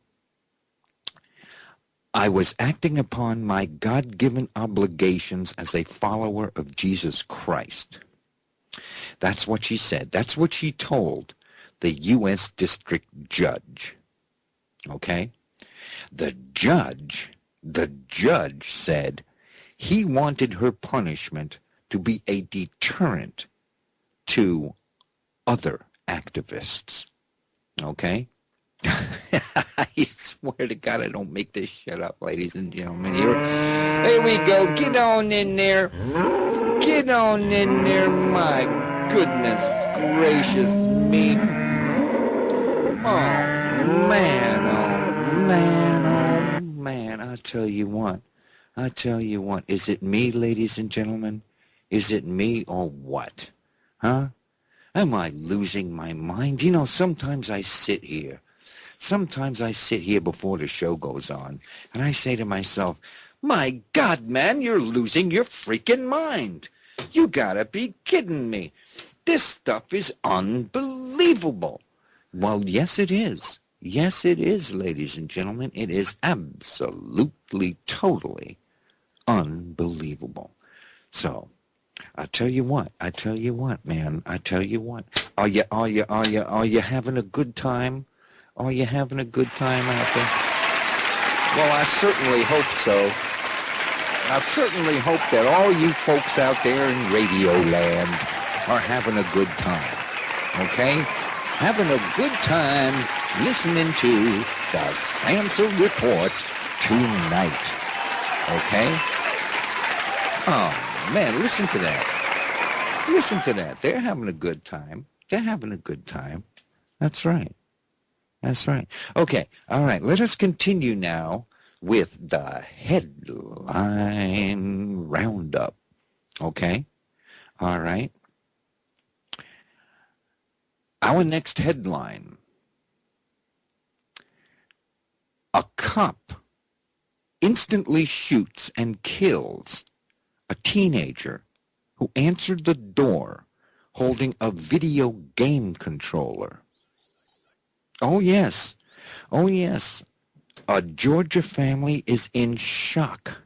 I was acting upon my God-given obligations as a follower of Jesus Christ. That's what she said. That's what she told the U.S. District Judge. Okay? The judge said he wanted her punishment to be a deterrent to other activists. Okay? I swear to God, I don't make this shit up, ladies and gentlemen. Here we go. Get on in there. Get on in there. My goodness gracious me. Oh, man. Oh, man. Oh, man. I tell you what. Is it me, ladies and gentlemen? Is it me or what? Huh? Am I losing my mind? You know, sometimes I sit here before the show goes on, and I say to myself, my God, man, you're losing your freaking mind. You gotta be kidding me. This stuff is unbelievable. Well, yes, it is. Yes, it is, ladies and gentlemen. It is absolutely, totally unbelievable. So, I tell you what, man. I tell you what. Are you having a good time? Are you having a good time out there? Well, I certainly hope so. I certainly hope that all you folks out there in Radio Land are having a good time. Okay? Having a good time listening to the Samsel Report tonight. Okay? Oh, man, listen to that. Listen to that. They're having a good time. They're having a good time. That's right. That's right. Okay. All right. Let us continue now with the headline roundup. Okay. All right. Our next headline. A cop instantly shoots and kills a teenager who answered the door holding a video game controller. Oh, yes. Oh, yes. A Georgia family is in shock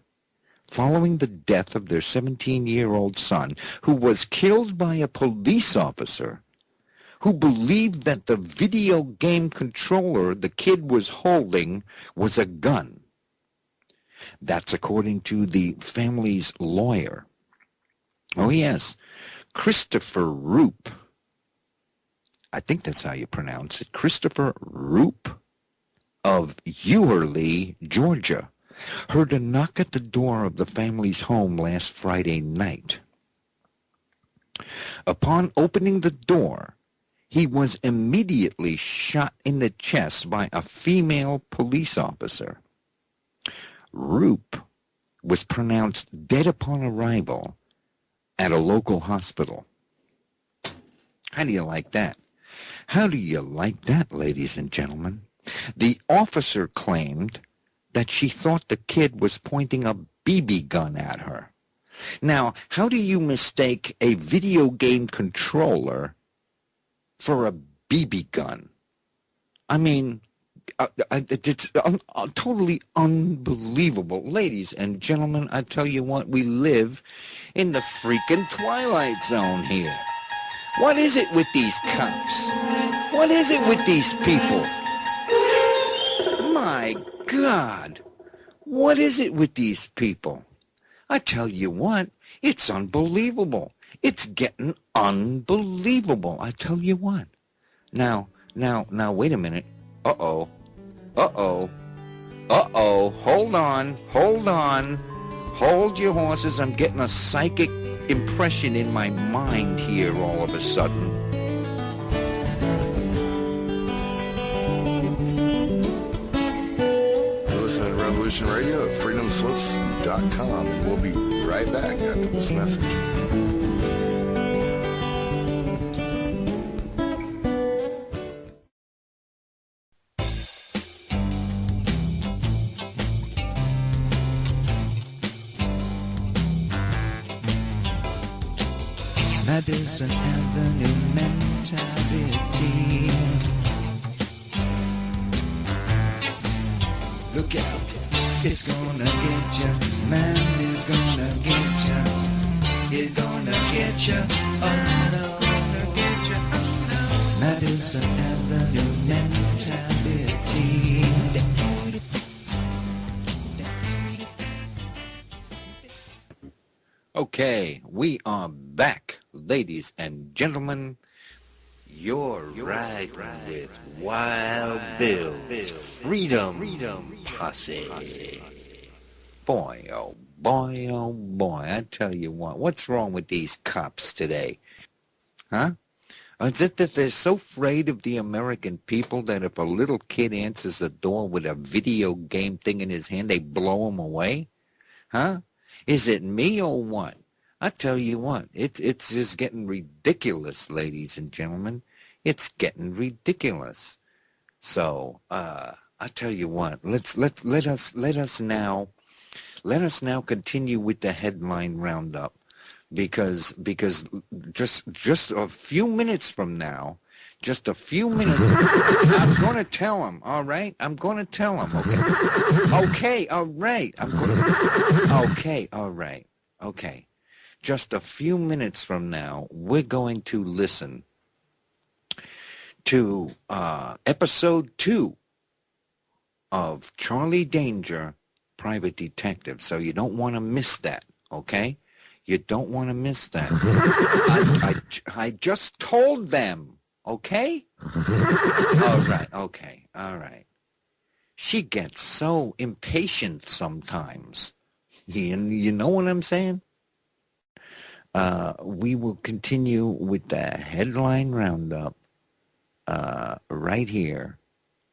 following the death of their 17-year-old son, who was killed by a police officer who believed that the video game controller the kid was holding was a gun. That's according to the family's lawyer. Oh, yes. Christopher Roop. I think that's how you pronounce it. Christopher Roop of Ewerly, Georgia, heard a knock at the door of the family's home last Friday night. Upon opening the door, he was immediately shot in the chest by a female police officer. Roop was pronounced dead upon arrival at a local hospital. How do you like that? How do you like that, ladies and gentlemen? The officer claimed that she thought the kid was pointing a BB gun at her. Now, how do you mistake a video game controller for a BB gun? I mean, it's totally unbelievable. Ladies and gentlemen, I tell you what, we live in the freaking Twilight Zone here. What is it with these cops? What is it with these people? My God, what is it with these people? I tell you what, it's unbelievable. It's getting unbelievable. I tell you what. Now, wait a minute. Uh-oh. Hold on. Hold your horses. I'm getting a psychic impression in my mind here all of a sudden. You're listening to Revolution Radio at freedomslips.com. We'll be right back after this message. Madison Avenue mentality. Look out, it's gonna get ya, man, it's gonna get ya. It's gonna get ya, oh no, gonna get ya, oh no. Madison Avenue mentality. Okay, we are back, ladies and gentlemen. You're right with Wild Bill's Freedom Posse. Boy, oh boy, I tell you what, what's wrong with these cops today? Huh? Is it that they're so afraid of the American people that if a little kid answers the door with a video game thing in his hand, they blow him away? Huh? Is it me or what? I tell you what, it's just getting ridiculous, ladies and gentlemen. It's getting ridiculous. So, I tell you what, let us now continue with the headline roundup, because just a few minutes from now, I'm going to tell him, all right? I'm going to tell him, okay? Okay, all right. Okay, all right. Okay. Just a few minutes from now, we're going to listen to episode 2 of Charlie Danger, Private Detective. So you don't want to miss that, okay? You don't want to miss that. I just told them, okay? All right, okay, all right. She gets so impatient sometimes. You know what I'm saying? We will continue with the headline roundup right here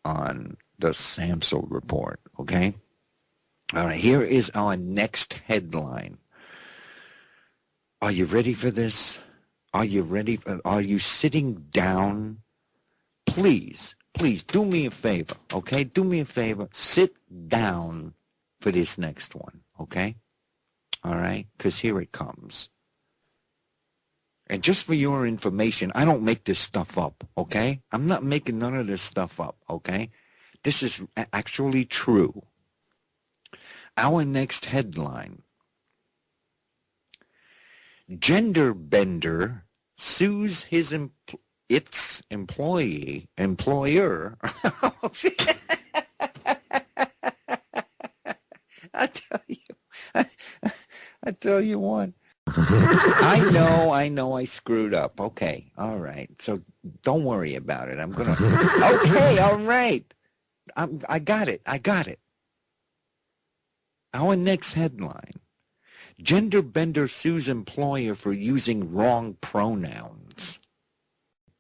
on the Samsel Report, okay? All right, here is our next headline. Are you ready for this? Are you sitting down? Please do me a favor, okay? Do me a favor. Sit down for this next one, okay? All right? Because here it comes. And just for your information, I don't make this stuff up, okay? I'm not making none of this stuff up, okay? This is actually true. Our next headline: gender bender sues its employer. I tell you what. I know I screwed up. Okay, all right. So don't worry about it. Okay, all right. I got it. Our next headline: gender bender sues employer for using wrong pronouns.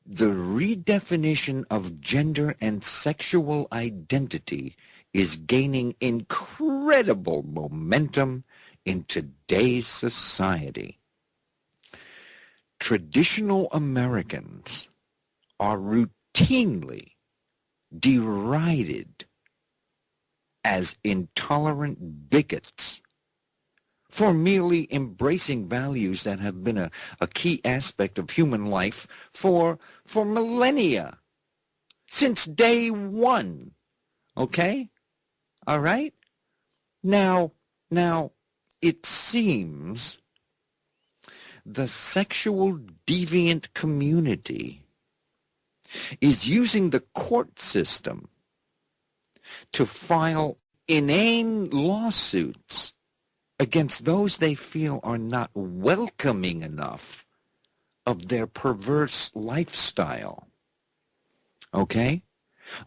The redefinition of gender and sexual identity is gaining incredible momentum in today's society. Traditional Americans are routinely derided as intolerant bigots for merely embracing values that have been a key aspect of human life for millennia, since day one. Okay? All right? Now, it seems the sexual deviant community is using the court system to file inane lawsuits against those they feel are not welcoming enough of their perverse lifestyle. Okay?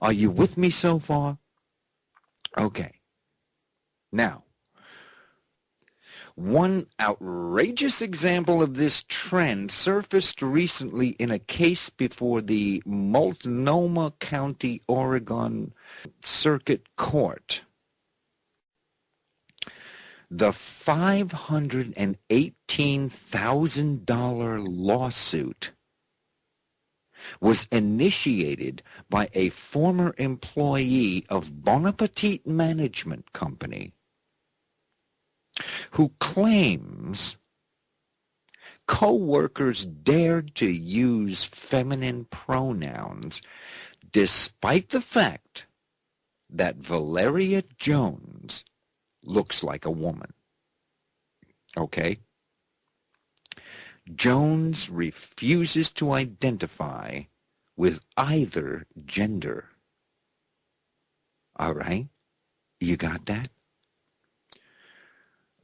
Are you with me so far? Okay. Now, one outrageous example of this trend surfaced recently in a case before the Multnomah County, Oregon Circuit Court. The $518,000 lawsuit was initiated by a former employee of Bon Appetit Management Company who claims co-workers dared to use feminine pronouns despite the fact that Valeria Jones looks like a woman. Okay? Jones refuses to identify with either gender. All right? You got that?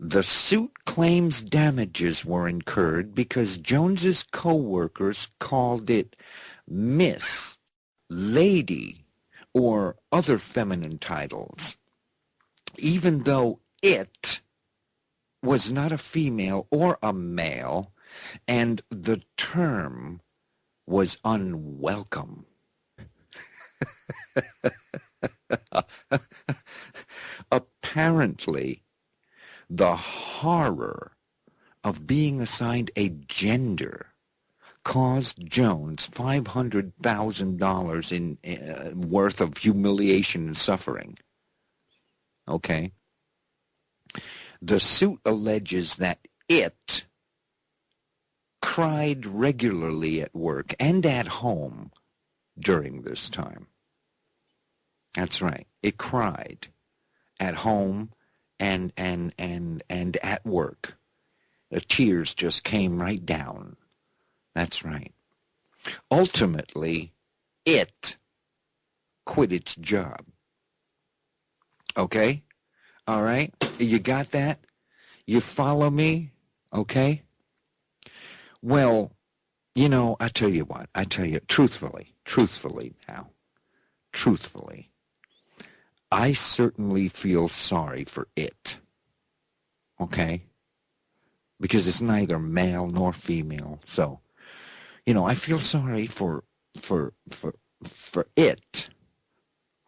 The suit claims damages were incurred because Jones's co-workers called it Miss, Lady, or other feminine titles, even though it was not a female or a male, and the term was unwelcome. Apparently, the horror of being assigned a gender caused Jones $500,000 in worth of humiliation and suffering. Okay? The suit alleges that it cried regularly at work and at home during this time. That's right. It cried at home and at work. The tears just came right down. That's right. Ultimately, it quit its job. Okay? All right? You got that? You follow me? Okay? Well, you know, I tell you what. I tell you, truthfully now, I certainly feel sorry for it. Okay? Because it's neither male nor female. So, you know, I feel sorry for it.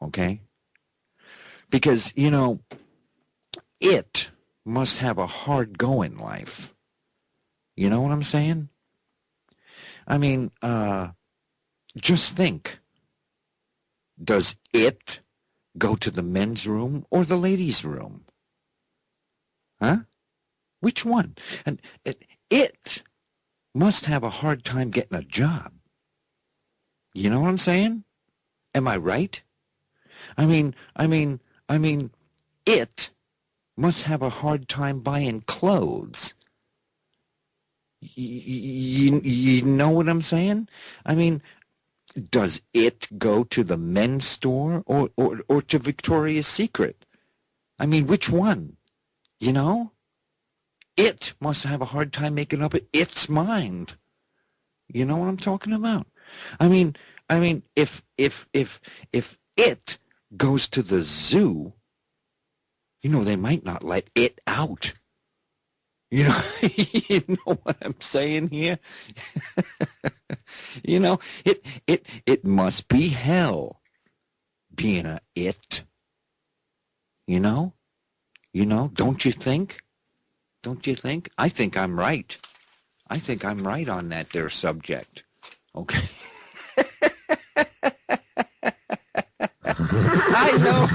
Okay? Because, you know, it must have a hard go in life. You know what I'm saying? I mean, just think. Does it go to the men's room or the ladies' room? Huh? Which one? And it must have a hard time getting a job. You know what I'm saying? Am I right? I mean, it must have a hard time buying clothes. You know what I'm saying? I mean, does it go to the men's store or to Victoria's Secret? I mean, which one? You know? It must have a hard time making up its mind. You know what I'm talking about? I mean, if it goes to the zoo, you know, they might not let it out. You know, you know what I'm saying here? You know, it must be hell being a it. You know, don't you think? Don't you think? I think I'm right. I think I'm right on that there subject. Okay.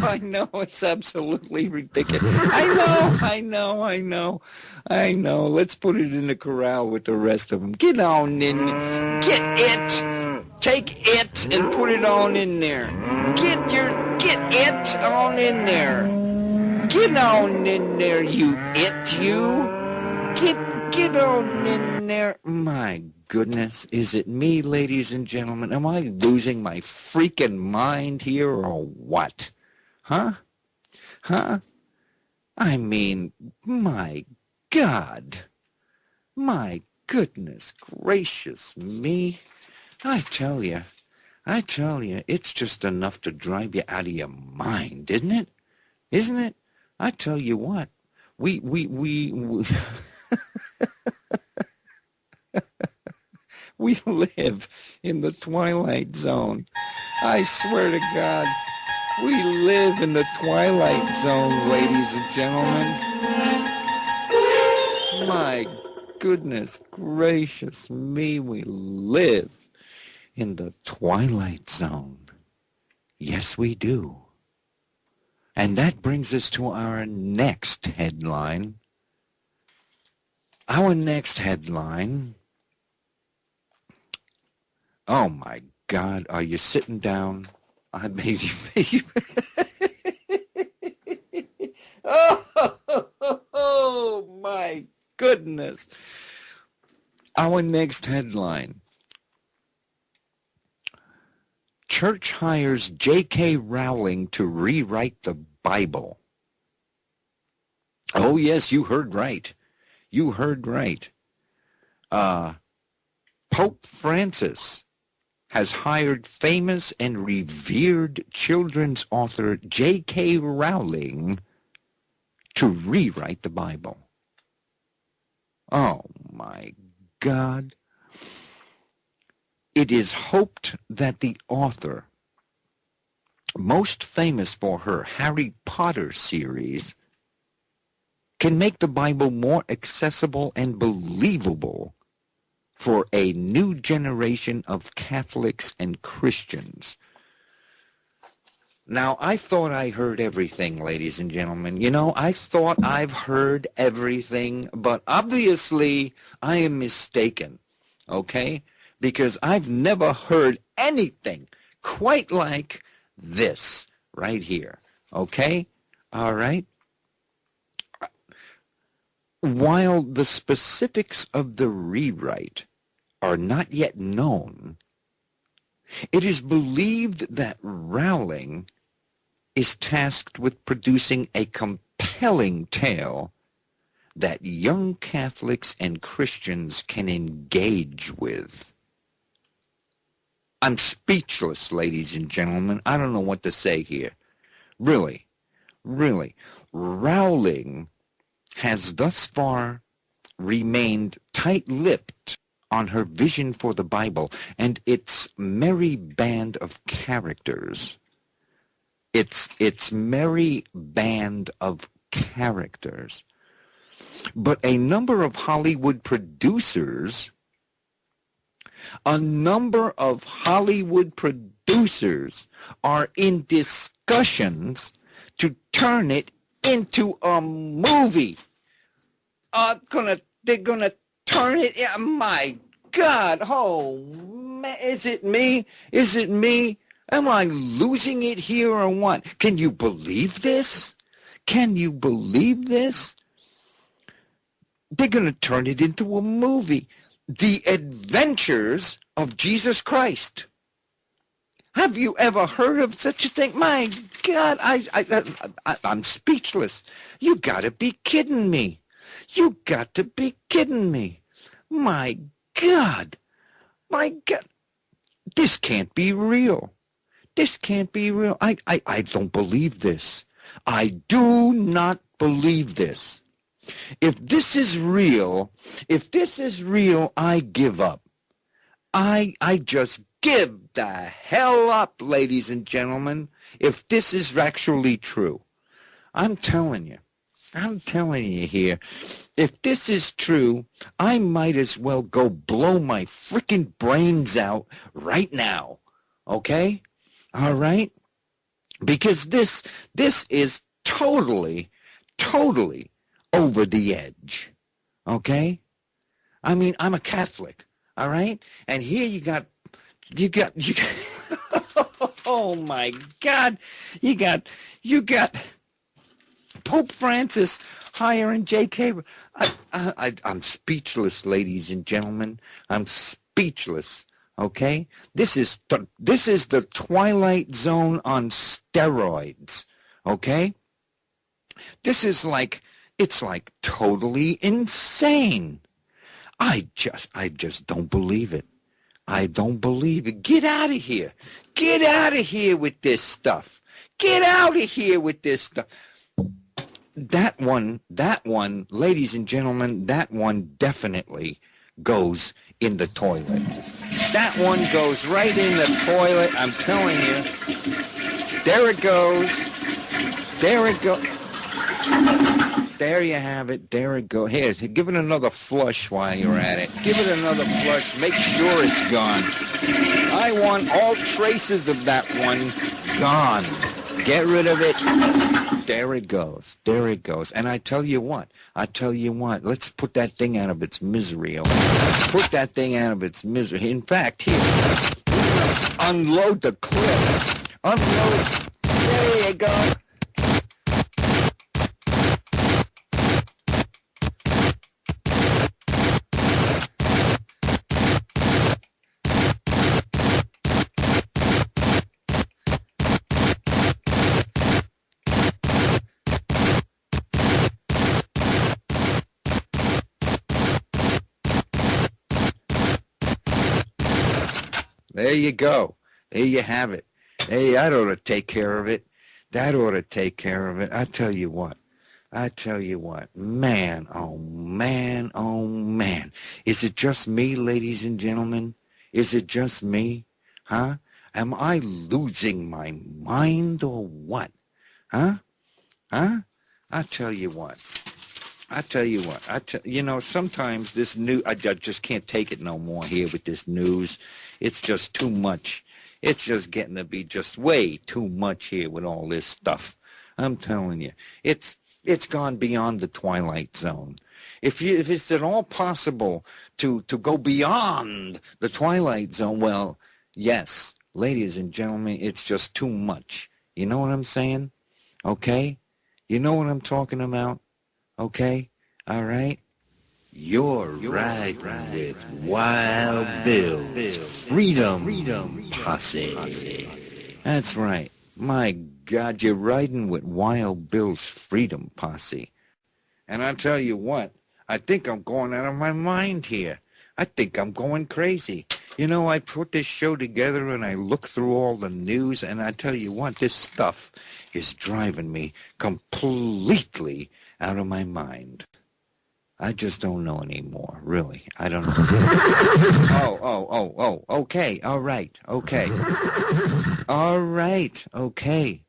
I know, it's absolutely ridiculous. I know. Let's put it in the corral with the rest of them. Get on in, get it, take it and put it on in there. Get it on in there. Get on in there, you it, you. Get on in there. My goodness, is it me, ladies and gentlemen? Am I losing my freaking mind here or what? Huh? I mean, my God. My goodness gracious me. I tell you, it's just enough to drive you out of your mind, isn't it? Isn't it? I tell you what, we we live in the twilight zone. I swear to God, we live in the twilight zone, ladies and gentlemen. My goodness gracious me, we live in the twilight zone. Yes, we do. And that brings us to our next headline. Our next headline. Oh my God, are you sitting down? I made you. Oh, my goodness. Our next headline. Church hires J.K. Rowling to rewrite the Bible. Oh, yes, you heard right. You heard right. Pope Francis has hired famous and revered children's author J.K. Rowling to rewrite the Bible. Oh, my God. It is hoped that the author, most famous for her Harry Potter series, can make the Bible more accessible and believable for a new generation of Catholics and Christians. Now, I thought I heard everything, ladies and gentlemen. You know, I thought I've heard everything, but obviously I am mistaken, okay? Because I've never heard anything quite like this right here, okay? All right? While the specifics of the rewrite are not yet known, it is believed that Rowling is tasked with producing a compelling tale that young Catholics and Christians can engage with. I'm speechless, ladies and gentlemen. I don't know what to say here. Really. Rowling has thus far remained tight-lipped on her vision for the Bible and its merry band of characters. Its merry band of characters. But a number of Hollywood producers are in discussions to turn it into a movie. They're gonna turn it. My God! Oh, man, is it me? Am I losing it here or what? Can you believe this? They're gonna turn it into a movie. The Adventures of Jesus Christ. Have you ever heard of such a thing? My God, I'm speechless. You gotta be kidding me. My God. This can't be real. I don't believe this. I do not believe this. If this is real, I give up. I just give the hell up, ladies and gentlemen, if this is actually true. I'm telling you here, if this is true, I might as well go blow my freaking brains out right now. Okay? All right? Because this is totally over the edge. Okay? I mean, I'm a Catholic. All right? And here you got oh my God. You got Pope Francis hiring J.K. I'm speechless, ladies and gentlemen. I'm speechless. Okay? This is the Twilight Zone on steroids. Okay? It's like totally insane. I just don't believe it. I don't believe it. Get out of here. Get out of here with this stuff. Get out of here with this stuff. That one, ladies and gentlemen, that one definitely goes in the toilet. That one goes right in the toilet, I'm telling you. There it goes. There it goes. There you have it. There it goes. Here, give it another flush while you're at it. Give it another flush. Make sure it's gone. I want all traces of that one gone. Get rid of it. There it goes. There it goes. And I tell you what. Let's put that thing out of its misery. Okay? Put that thing out of its misery. In fact, here, unload the clip. Unload. There you go. There you go. There you have it. Hey, that ought to take care of it. That ought to take care of it. I tell you what. Man, oh man, oh man. Is it just me, ladies and gentlemen? Is it just me? Huh? Am I losing my mind or what? Huh? I tell you what. Sometimes this news, I just can't take it no more here with this news. It's just too much. It's just getting to be just way too much here with all this stuff. I'm telling you, it's gone beyond the twilight zone. If it's at all possible to go beyond the twilight zone, well, yes, ladies and gentlemen, it's just too much. You know what I'm saying? Okay? You know what I'm talking about? Okay? All right? You're right with Wild Bill's Freedom Posse. That's right. My God, you're riding with Wild Bill's Freedom Posse. And I tell you what, I think I'm going out of my mind here. I think I'm going crazy. You know, I put this show together and I look through all the news, and I tell you what, this stuff is driving me completely out of my mind. I just don't know anymore, really. I don't know. Okay, all right, okay. All right, okay.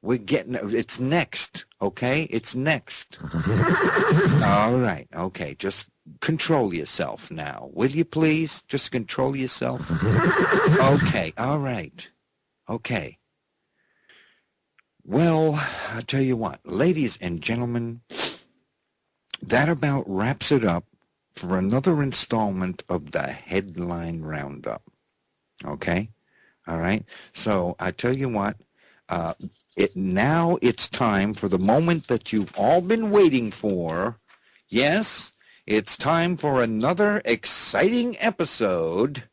We're getting, it's next, okay? It's next. All right, okay, just control yourself now. Will you please? Just control yourself. Okay, all right, okay. Well, I'll tell you what, ladies and gentlemen, that about wraps it up for another installment of the Headline Roundup. Okay? All right? So I tell you what, now it's time for the moment that you've all been waiting for. Yes, it's time for another exciting episode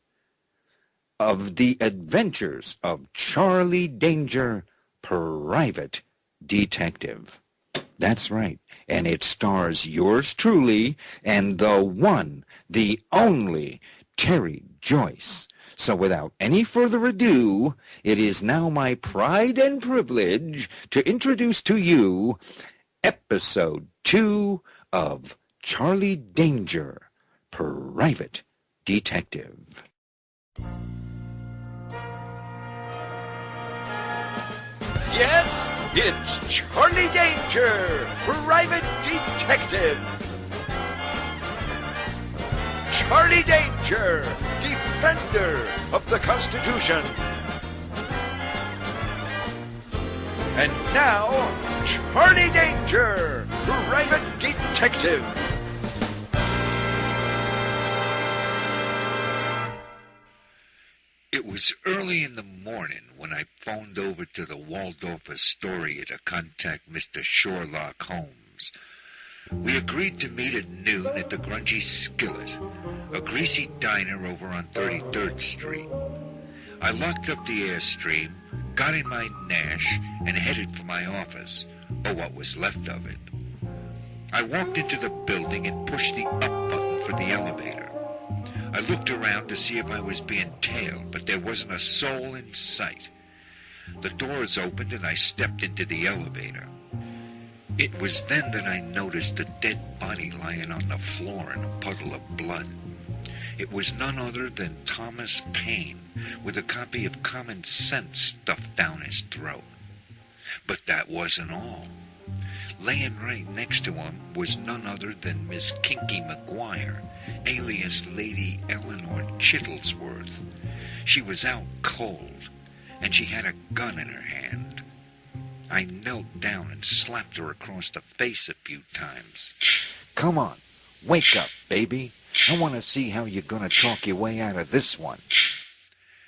of The Adventures of Charlie Danger, Private Detective. That's right. And it stars yours truly and the one, the only, Terry Joyce. So without any further ado, it is now my pride and privilege to introduce to you Episode 2 of Charlie Danger, Private Detective. Yes, it's Charlie Danger, Private Detective. Charlie Danger, Defender of the Constitution. And now, Charlie Danger, Private Detective. It was early in the morning when I phoned over to the Waldorf Astoria to contact Mr. Sherlock Holmes. We agreed to meet at noon at the Grungy Skillet, a greasy diner over on 33rd Street. I locked up the Airstream, got in my Nash, and headed for my office, or what was left of it. I walked into the building and pushed the up button for the elevator. I looked around to see if I was being tailed, but there wasn't a soul in sight. The doors opened and I stepped into the elevator. It was then that I noticed a dead body lying on the floor in a puddle of blood. It was none other than Thomas Paine, with a copy of Common Sense stuffed down his throat. But that wasn't all. Laying right next to him was none other than Miss Kinky McGuire, alias Lady Eleanor Chittlesworth. She was out cold, and she had a gun in her hand. I knelt down and slapped her across the face a few times. Come on, wake up, baby. I want to see how you're going to talk your way out of this one.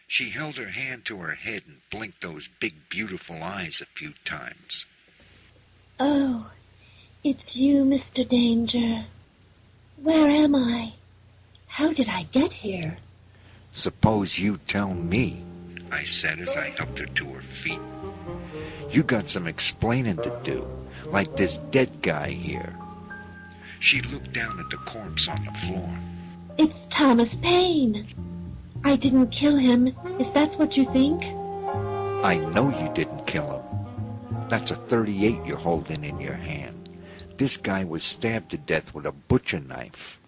She held her hand to her head and blinked those big, beautiful eyes a few times. Oh, it's you, Mr. Danger. Where am I? How did I get here? Suppose you tell me, I said as I helped her to her feet. You got some explaining to do, like this dead guy here. She looked down at the corpse on the floor. It's Thomas Paine. I didn't kill him, if that's what you think. I know you didn't kill him. That's a .38 you're holding in your hand. This guy was stabbed to death with a butcher knife.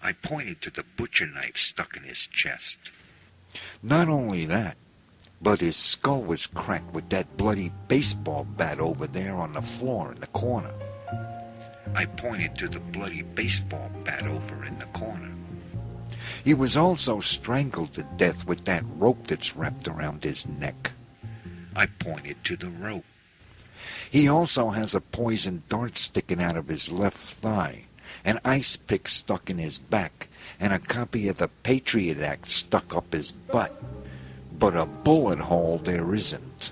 I pointed to the butcher knife stuck in his chest. Not only that, but his skull was cracked with that bloody baseball bat over there on the floor in the corner. I pointed to the bloody baseball bat over in the corner. He was also strangled to death with that rope that's wrapped around his neck. I pointed to the rope. He also has a poisoned dart sticking out of his left thigh, an ice pick stuck in his back, and a copy of the Patriot Act stuck up his butt. But a bullet hole there isn't.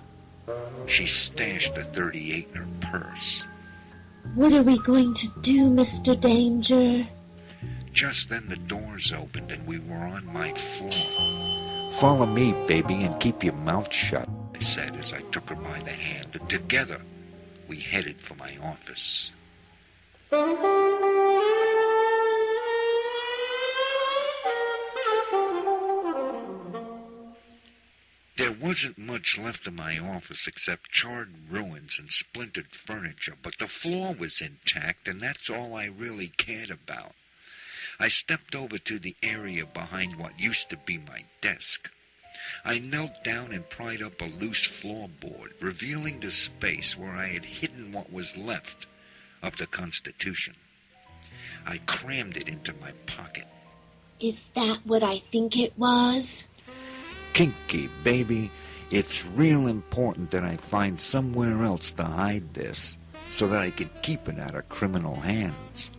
She stashed a .38 in her purse. What are we going to do, Mr. Danger? Just then the doors opened and we were on my floor. Follow me, baby, and keep your mouth shut, I said as I took her by the hand, and together we headed for my office. There wasn't much left of my office except charred ruins and splintered furniture, but the floor was intact, and that's all I really cared about. I stepped over to the area behind what used to be my desk. I knelt down and pried up a loose floorboard, revealing the space where I had hidden what was left of the Constitution. I crammed it into my pocket. Is that what I think it was? Kinky, baby. It's real important that I find somewhere else to hide this, so that I can keep it out of criminal hands.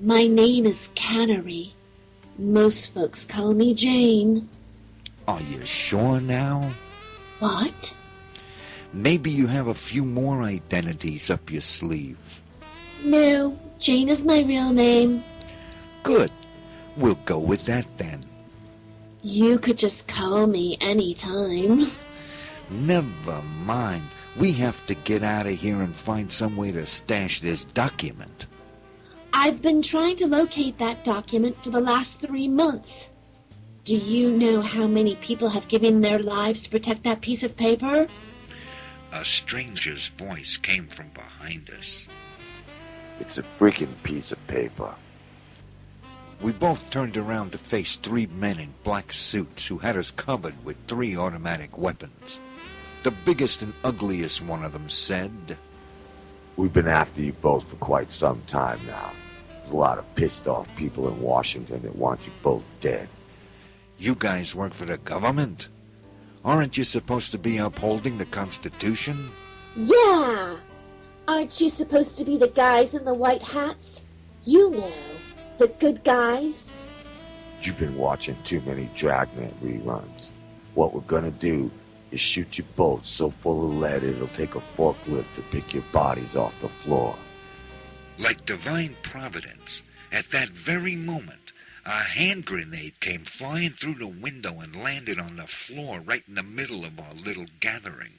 My name is Cannery. Most folks call me Jane. Are you sure now? What? Maybe you have a few more identities up your sleeve. No, Jane is my real name. Good. We'll go with that then. You could just call me any time. Never mind. We have to get out of here and find some way to stash this document. I've been trying to locate that document for the last 3 months. Do you know how many people have given their lives to protect that piece of paper? A stranger's voice came from behind us. It's a freaking piece of paper. We both turned around to face 3 men in black suits who had us covered with 3 automatic weapons. The biggest and ugliest one of them said, We've been after you both for quite some time now. There's a lot of pissed off people in Washington that want you both dead. You guys work for the government? Aren't you supposed to be upholding the Constitution? Yeah! Aren't you supposed to be the guys in the white hats? You know, the good guys. You've been watching too many Dragnet reruns. What we're gonna do is shoot you both so full of lead it'll take a forklift to pick your bodies off the floor. Like divine providence, at that very moment, a hand grenade came flying through the window and landed on the floor right in the middle of our little gathering.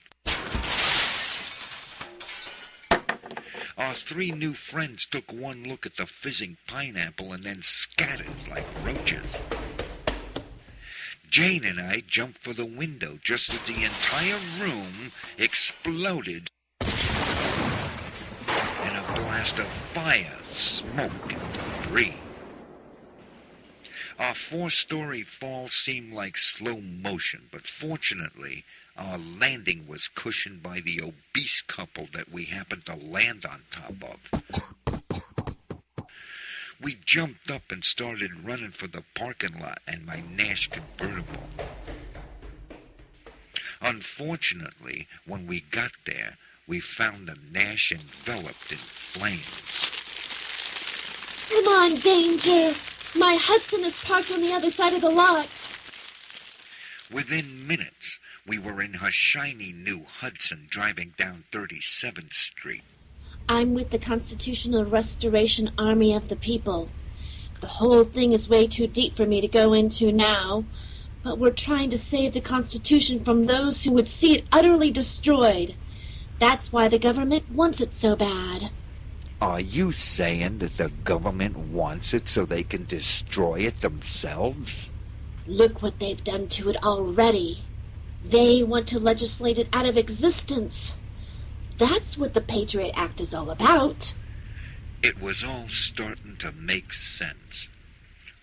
Our 3 new friends took one look at the fizzing pineapple and then scattered like roaches. Jane and I jumped for the window just as the entire room exploded in a blast of fire, smoke, and debris. Our 4-story fall seemed like slow motion, but fortunately, our landing was cushioned by the obese couple that we happened to land on top of. We jumped up and started running for the parking lot and my Nash convertible. Unfortunately, when we got there, we found the Nash enveloped in flames. Come on, Danger! My Hudson is parked on the other side of the lot. Within minutes, we were in her shiny new Hudson driving down 37th Street. I'm with the Constitutional Restoration Army of the People. The whole thing is way too deep for me to go into now, but we're trying to save the Constitution from those who would see it utterly destroyed. That's why the government wants it so bad. Are you saying that the government wants it so they can destroy it themselves? Look what they've done to it already. They want to legislate it out of existence. That's what the Patriot Act is all about. It was all starting to make sense.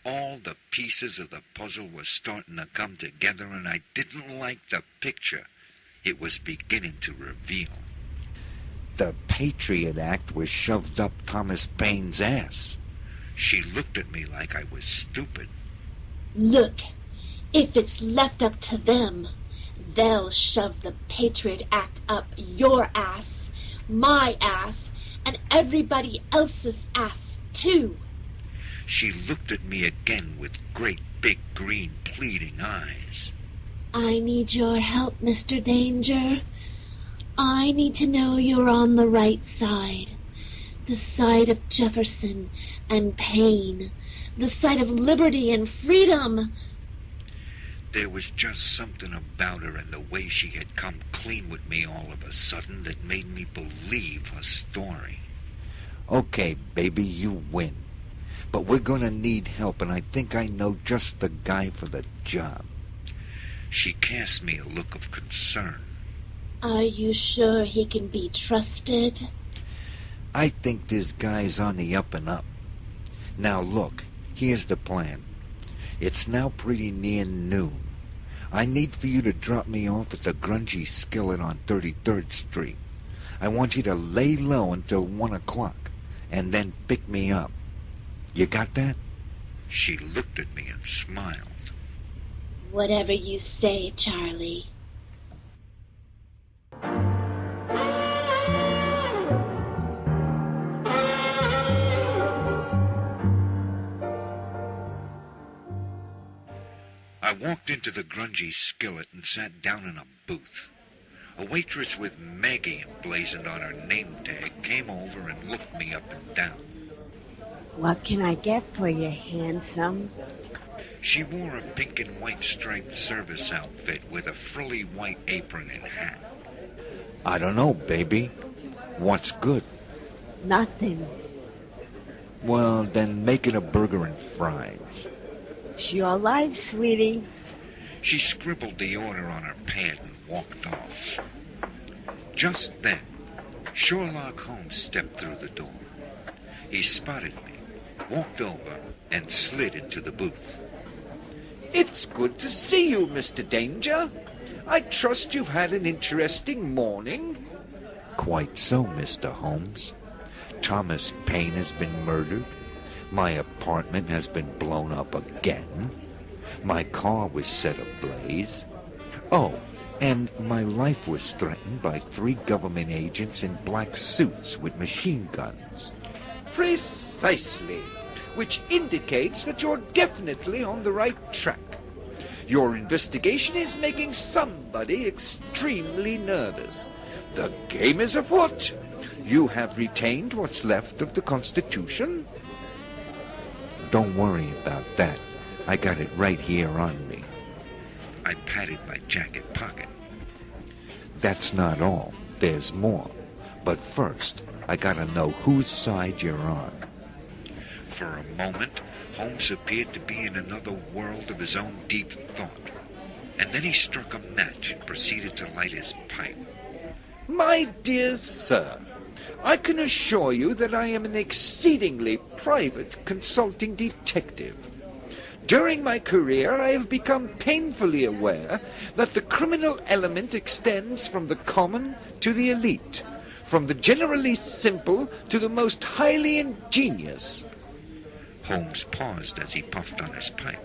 All the pieces of the puzzle were starting to come together, and I didn't like the picture it was beginning to reveal. The Patriot Act was shoved up Thomas Paine's ass. She looked at me like I was stupid. Look, if it's left up to them, they'll shove the Patriot Act up your ass, my ass, and everybody else's ass, too. She looked at me again with great big green pleading eyes. I need your help, Mr. Danger. I need to know you're on the right side. The side of Jefferson and Paine. The side of liberty and freedom. There was just something about her and the way she had come clean with me all of a sudden that made me believe her story. Okay, baby, you win. But we're going to need help, and I think I know just the guy for the job. She cast me a look of concern. Are you sure he can be trusted? I think this guy's on the up and up. Now look, here's the plan. It's now pretty near noon. I need for you to drop me off at the grungy skillet on 33rd Street. I want you to lay low until 1 o'clock, and then pick me up. You got that? She looked at me and smiled. Whatever you say, Charlie. I walked into the grungy skillet and sat down in a booth. A waitress with Maggie emblazoned on her name tag came over and looked me up and down. What can I get for you, handsome? She wore a pink and white striped service outfit with a frilly white apron and hat. I don't know, baby. What's good? Nothing. Well, then make it a burger and fries. It's your life, sweetie. She scribbled the order on her pad and walked off. Just then, Sherlock Holmes stepped through the door. He spotted me, walked over, and slid into the booth. It's good to see you, Mr. Danger. I trust you've had an interesting morning. Quite so, Mr. Holmes. Thomas Paine has been murdered. My apartment has been blown up again. My car was set ablaze. Oh, and my life was threatened by 3 government agents in black suits with machine guns. Precisely, which indicates that you're definitely on the right track. Your investigation is making somebody extremely nervous. The game is afoot. You have retained what's left of the Constitution. Don't worry about that. I got it right here on me. I patted my jacket pocket. That's not all. There's more. But first, I gotta know whose side you're on. For a moment, Holmes appeared to be in another world of his own deep thought. And then he struck a match and proceeded to light his pipe. My dear sir, I can assure you that I am an exceedingly private consulting detective. During my career, I have become painfully aware that the criminal element extends from the common to the elite, from the generally simple to the most highly ingenious. Holmes paused as he puffed on his pipe.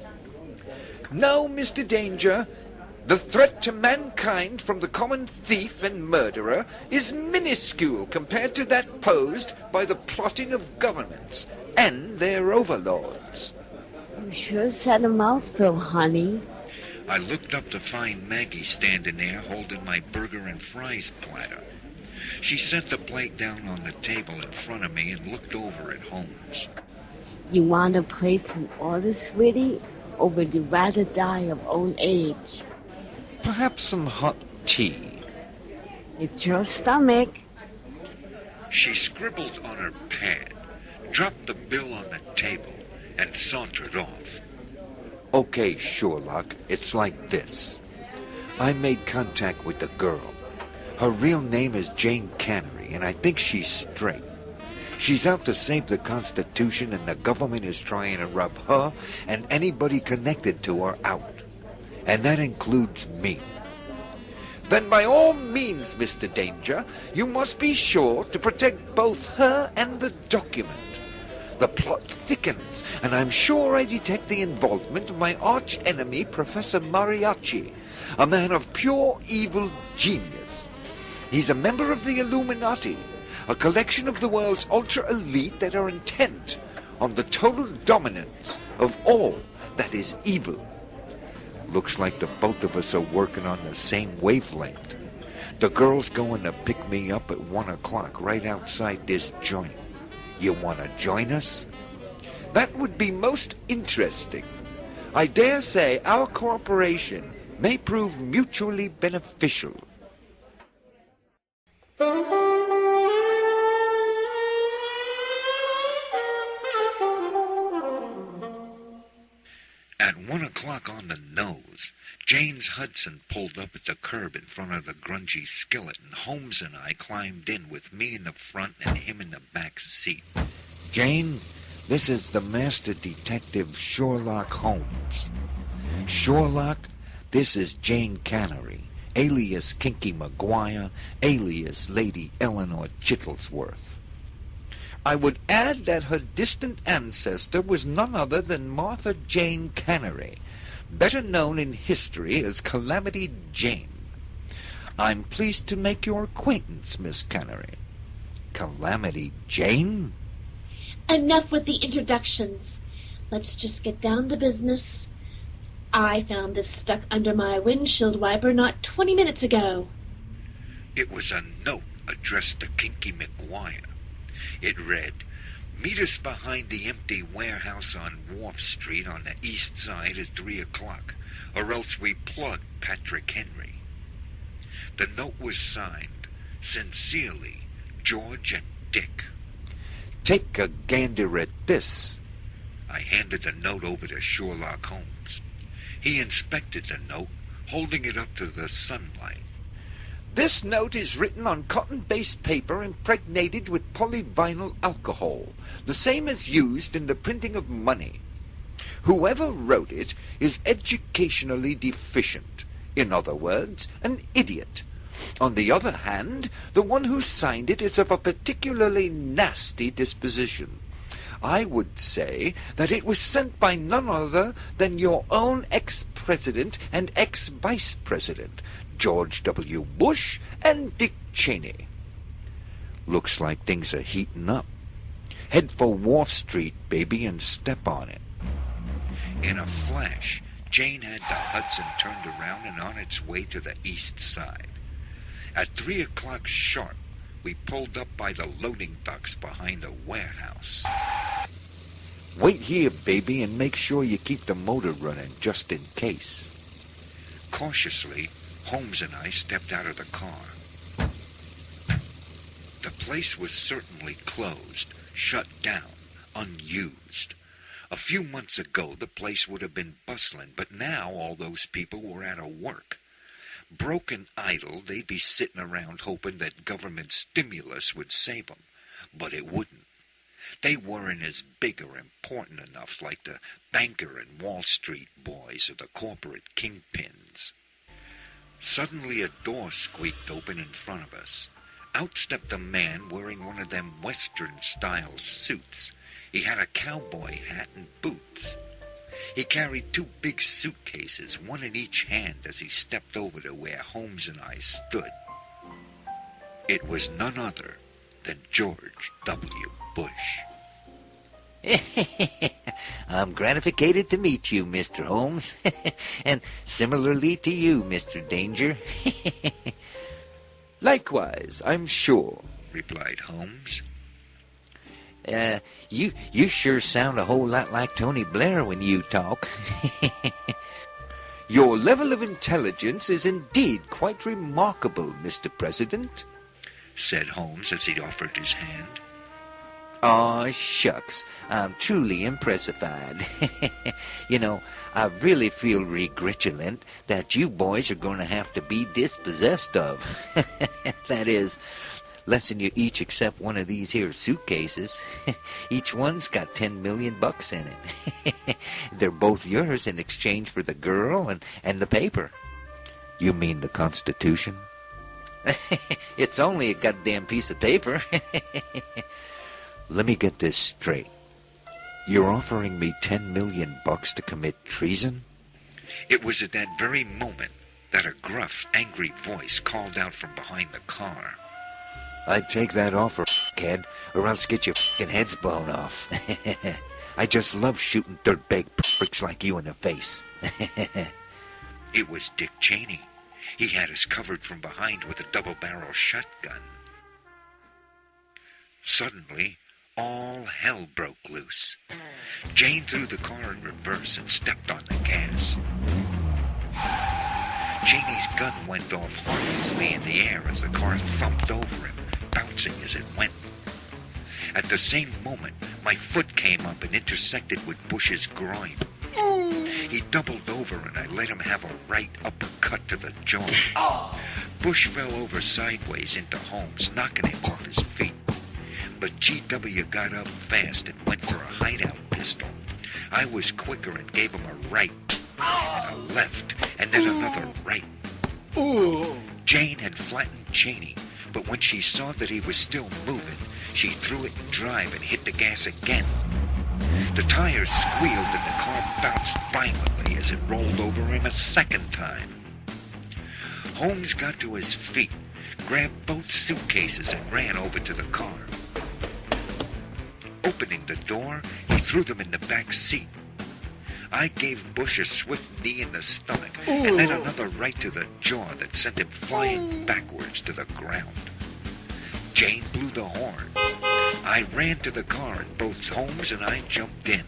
No, Mr. Danger, the threat to mankind from the common thief and murderer is minuscule compared to that posed by the plotting of governments and their overlords. You sure said a mouthful, honey. I looked up to find Maggie standing there holding my burger and fries platter. She set the plate down on the table in front of me and looked over at Holmes. You want to place an order, sweetie, or would you rather die of old age? Perhaps some hot tea. It's your stomach. She scribbled on her pad, dropped the bill on the table, and sauntered off. Okay, Sherlock, it's like this. I made contact with the girl. Her real name is Jane Cannery, and I think she's straight. She's out to save the Constitution, and the government is trying to rub her and anybody connected to her out. And that includes me. Then by all means, Mr. Danger, you must be sure to protect both her and the document. The plot thickens, and I'm sure I detect the involvement of my arch-enemy, Professor Mariachi, a man of pure evil genius. He's a member of the Illuminati, a collection of the world's ultra-elite that are intent on the total dominance of all that is evil. Looks like the both of us are working on the same wavelength. The girl's going to pick me up at 1 o'clock right outside this joint. You want to join us? That would be most interesting. I dare say our cooperation may prove mutually beneficial. At 1 o'clock on the nose, James Hudson pulled up at the curb in front of the grungy skillet, and Holmes and I climbed in with me in the front and him in the back seat. Jane, this is the master detective Sherlock Holmes. Sherlock, this is Jane Cannery, alias Kinky Maguire, alias Lady Eleanor Chittlesworth. I would add that her distant ancestor was none other than Martha Jane Cannery, better known in history as Calamity Jane. I'm pleased to make your acquaintance, Miss Cannery. Calamity Jane? Enough with the introductions. Let's just get down to business. I found this stuck under my windshield wiper not 20 minutes ago. It was a note addressed to Kinky Maguire. It read, "Meet us behind the empty warehouse on Wharf Street on the east side at 3 o'clock, or else we plug Patrick Henry." The note was signed, "Sincerely, George and Dick." Take a gander at this. I handed the note over to Sherlock Holmes. He inspected the note, holding it up to the sunlight. This note is written on cotton-based paper impregnated with polyvinyl alcohol, the same as used in the printing of money. Whoever wrote it is educationally deficient. In other words, an idiot. On the other hand, the one who signed it is of a particularly nasty disposition. I would say that it was sent by none other than your own ex-president and ex-vice president, George W. Bush and Dick Cheney. Looks like things are heating up. Head for Wharf Street, baby, and step on it. In a flash, Jane had the Hudson turned around and on its way to the east side. At 3 o'clock sharp, we pulled up by the loading docks behind a warehouse. Wait here, baby, and make sure you keep the motor running just in case. Cautiously, Holmes and I stepped out of the car. The place was certainly closed, shut down, unused. A few months ago, the place would have been bustling, but now all those people were out of work. Broken idle, they'd be sitting around hoping that government stimulus would save them, but it wouldn't. They weren't as big or important enough like the banker and Wall Street boys or the corporate kingpins. Suddenly a door squeaked open in front of us. Out stepped a man wearing one of them Western-style suits. He had a cowboy hat and boots. He carried 2 big suitcases, one in each hand, as he stepped over to where Holmes and I stood. It was none other than George W. Bush. I'm gratificated to meet you, Mr. Holmes, and similarly to you, Mr. Danger. Likewise, I'm sure, replied Holmes. You sure sound a whole lot like Tony Blair when you talk. Your level of intelligence is indeed quite remarkable, Mr. President, said Holmes as he offered his hand. Aw, shucks. I'm truly impressified. You know, I really feel regretulent that you boys are going to have to be dispossessed of. That is, lessen you each accept one of these here suitcases. Each one's got $10 million in it. They're both yours in exchange for the girl and the paper. You mean the Constitution? It's only a goddamn piece of paper. Let me get this straight. You're offering me $10 million to commit treason? It was at that very moment that a gruff, angry voice called out from behind the car. I'd take that offer, kid, or else get your f***ing heads blown off. I just love shooting dirtbag pricks like you in the face. It was Dick Cheney. He had us covered from behind with a double-barrel shotgun. Suddenly, all hell broke loose. Jane threw the car in reverse and stepped on the gas. Cheney's gun went off harmlessly in the air as the car thumped over him, bouncing as it went. At the same moment, my foot came up and intersected with Bush's groin. He doubled over and I let him have a right uppercut to the jaw. Bush fell over sideways into Holmes, knocking him off his feet. But G.W. got up fast and went for a hideout pistol. I was quicker and gave him a right, and a left, and then another right. Jane had flattened Cheney, but when she saw that he was still moving, she threw it in drive and hit the gas again. The tires squealed and the car bounced violently as it rolled over him a second time. Holmes got to his feet, grabbed both suitcases and ran over to the car. Opening the door, he threw them in the back seat. I gave Bush a swift knee in the stomach and then another right to the jaw that sent him flying backwards to the ground. Jane blew the horn. I ran to the car and both Holmes and I jumped in.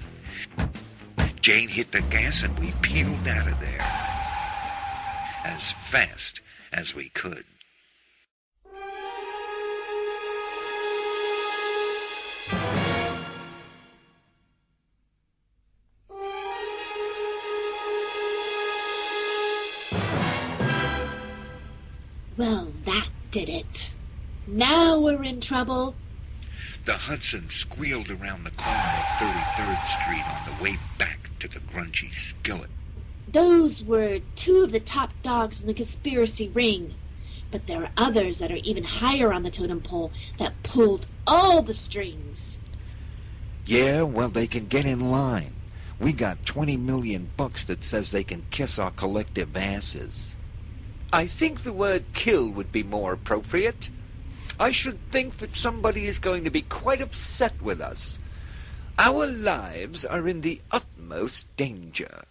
Jane hit the gas and we peeled out of there as fast as we could. Well, that did it. Now we're in trouble. The Hudson squealed around the corner of 33rd Street on the way back to the grungy skillet. Those were two of the top dogs in the conspiracy ring. But there are others that are even higher on the totem pole that pulled all the strings. Yeah, well, they can get in line. We got $20 million that says they can kiss our collective asses. I think the word kill would be more appropriate. I should think that somebody is going to be quite upset with us. Our lives are in the utmost danger.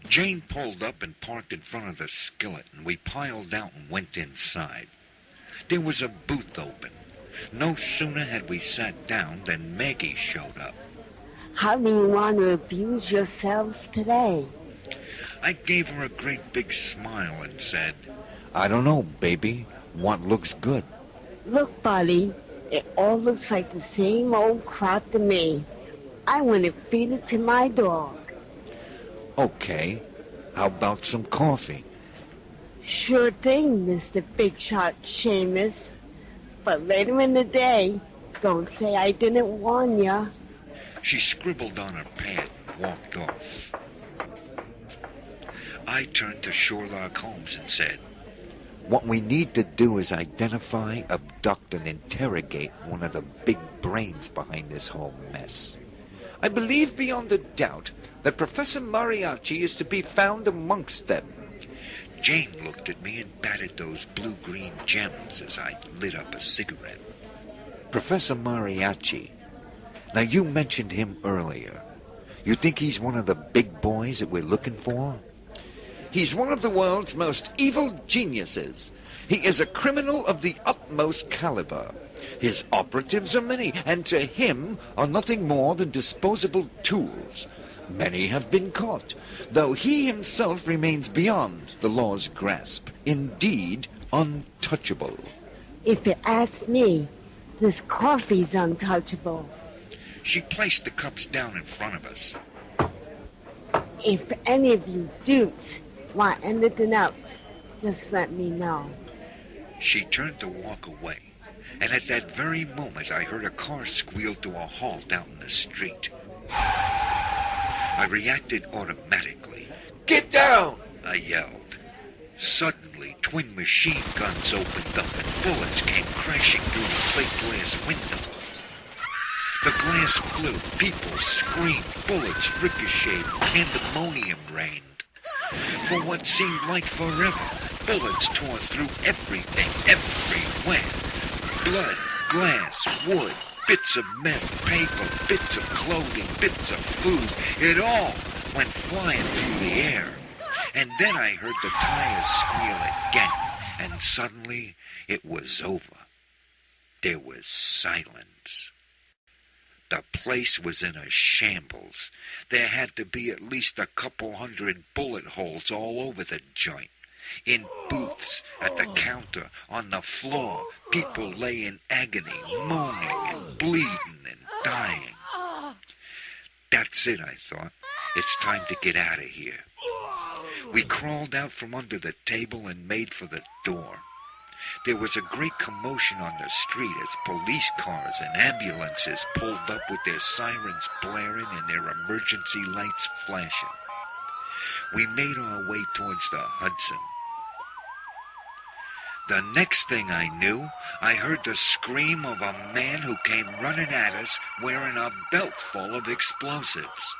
Jane pulled up and parked in front of the skillet, and we piled out and went inside. There was a booth open. No sooner had we sat down than Maggie showed up. How do you want to abuse yourselves today? I gave her a great big smile and said, I don't know, baby. What looks good? Look, buddy, it all looks like the same old crap to me. I want to feed it to my dog. Okay. How about some coffee? Sure thing, Mr. Big Shot Seamus. But later in the day, don't say I didn't warn ya. She scribbled on her pad and walked off. I turned to Sherlock Holmes and said, What we need to do is identify, abduct, and interrogate one of the big brains behind this whole mess. I believe beyond a doubt that Professor Mariachi is to be found amongst them. Jane looked at me and batted those blue-green gems as I lit up a cigarette. Professor Mariachi. Now, you mentioned him earlier. You think he's one of the big boys that we're looking for? He's one of the world's most evil geniuses. He is a criminal of the utmost caliber. His operatives are many, and to him are nothing more than disposable tools. Many have been caught, though he himself remains beyond the law's grasp, indeed untouchable. If you ask me, this coffee's untouchable. She placed the cups down in front of us. If any of you dudes want anything else, just let me know. She turned to walk away, and at that very moment I heard a car squeal to a halt out in the street. I reacted automatically. Get down! I yelled. Suddenly, twin machine guns opened up and bullets came crashing through the plate glass window. The glass flew, people screamed, bullets ricocheted, pandemonium reigned. For what seemed like forever, bullets tore through everything, everywhere. Blood, glass, wood, bits of metal, paper, bits of clothing, bits of food. It all went flying through the air. And then I heard the tires squeal again, and suddenly it was over. There was silence. The place was in a shambles. There had to be at least a couple hundred bullet holes all over the joint. In booths, at the counter, on the floor, people lay in agony, moaning and bleeding and dying. That's it, I thought. It's time to get out of here. We crawled out from under the table and made for the door. There was a great commotion on the street as police cars and ambulances pulled up with their sirens blaring and their emergency lights flashing. We made our way towards the Hudson. The next thing I knew, I heard the scream of a man who came running at us wearing a belt full of explosives.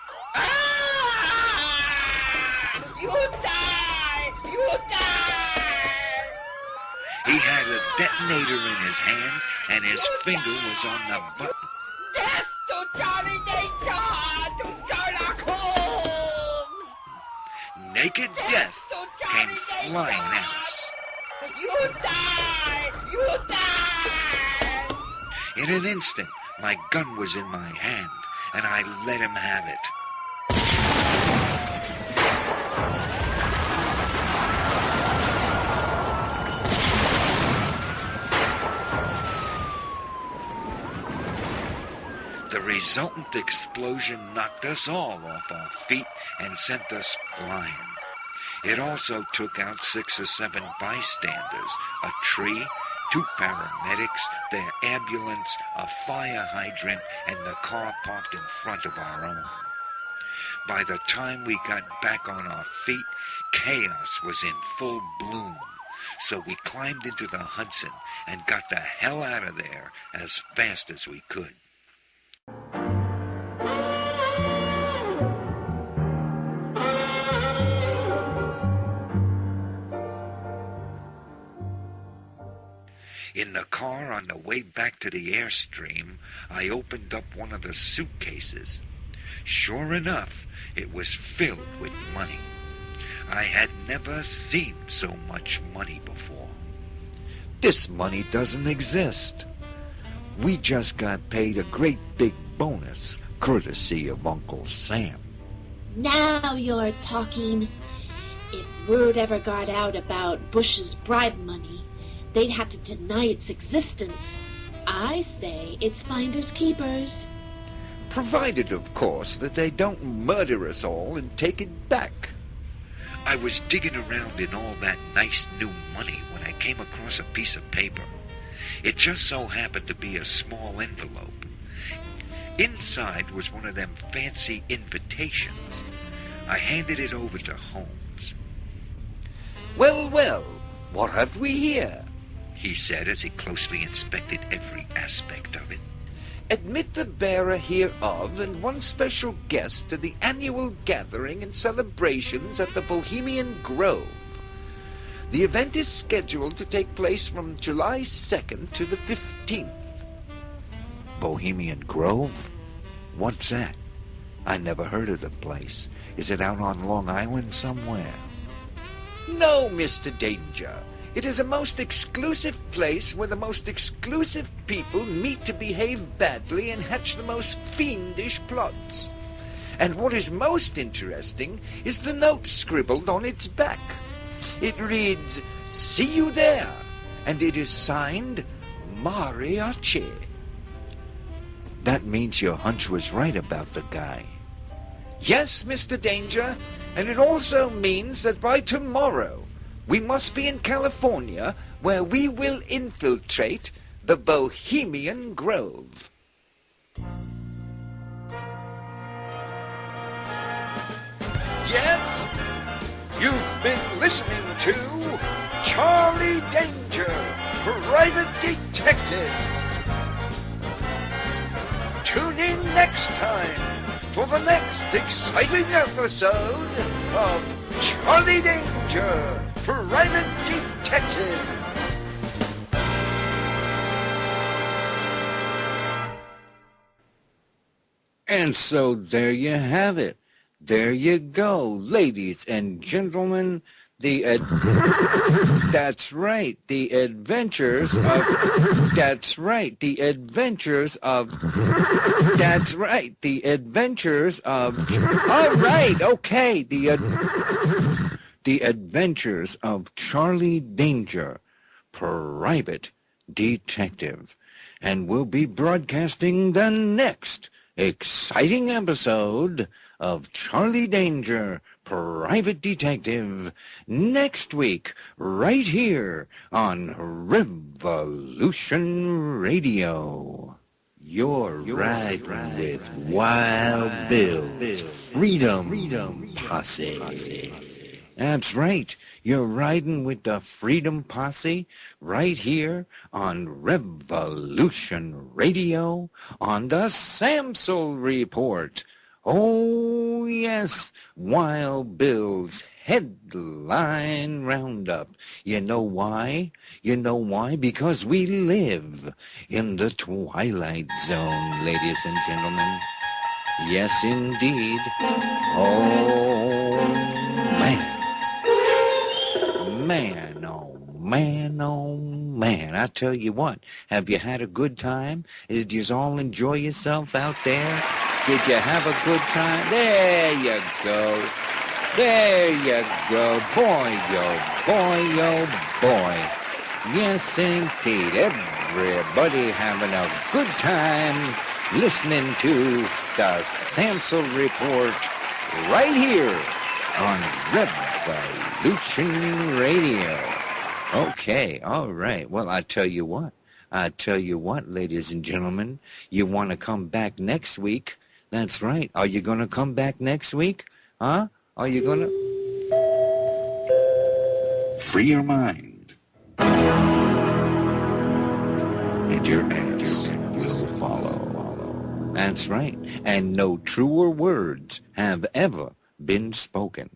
You die! You die! He had a detonator in his hand, and his finger was on the button. Death to Charlie Danger! To Sherlock Holmes! Naked death came flying at us. You die! You die! In an instant, my gun was in my hand, and I let him have it. The resultant explosion knocked us all off our feet and sent us flying. It also took out 6 or 7 bystanders, a tree, 2 paramedics, their ambulance, a fire hydrant, and the car parked in front of our own. By the time we got back on our feet, chaos was in full bloom. So we climbed into the Hudson and got the hell out of there as fast as we could. In the car on the way back to the Airstream, I opened up one of the suitcases. Sure enough, it was filled with money. I had never seen so much money before. This money doesn't exist. We just got paid a great big bonus, courtesy of Uncle Sam. Now you're talking. If word ever got out about Bush's bribe money, they'd have to deny its existence. I say it's finders keepers. Provided, of course, that they don't murder us all and take it back. I was digging around in all that nice new money when I came across a piece of paper. It just so happened to be a small envelope. Inside was one of them fancy invitations. I handed it over to Holmes. Well, well, what have we here? He said as he closely inspected every aspect of it. Admit the bearer hereof and one special guest to the annual gathering and celebrations at the Bohemian Grove. The event is scheduled to take place from July 2nd to the 15th. Bohemian Grove? What's that? I never heard of the place. Is it out on Long Island somewhere? No, Mr. Danger. It is a most exclusive place where the most exclusive people meet to behave badly and hatch the most fiendish plots. And what is most interesting is the note scribbled on its back. It reads, "See you there," and it is signed Mariachi. That means your hunch was right about the guy. Yes, Mr. Danger, and it also means that by tomorrow we must be in California, where we will infiltrate the Bohemian Grove. Yes, you've been listening to Charlie Danger, Private Detective. Tune in next time for the next exciting episode of Charlie Danger, Private Detective. And so there you have it. There you go, ladies and gentlemen. That's right, the adventures of... That's right, the adventures of... That's right, the adventures of... All right, okay, the adventures of Charlie Danger, Private Detective. And we'll be broadcasting the next exciting episode of Charlie Danger, Private Detective, next week, right here on Revolution Radio. You're riding with Wild Bill's Freedom Posse. That's right. You're riding with the Freedom Posse right here on Revolution Radio on the Samsel Report. Oh, yes, Wild Bill's headline roundup. You know why? You know why? Because we live in the Twilight Zone, ladies and gentlemen. Yes, indeed. Oh, man. Man, oh, man, oh, man. I tell you what, have you had a good time? Did you all enjoy yourself out there? Did you have a good time? There you go. There you go. Boy, oh boy, oh boy. Yes, indeed. Everybody having a good time listening to the Samsel Report right here on Revolution Radio. Okay, all right. Well, I tell you what, ladies and gentlemen, you want to come back next week? That's right. Are you going to come back next week? Huh? Are you going to... Free your mind. And your ass will follow. That's right. And no truer words have ever been spoken.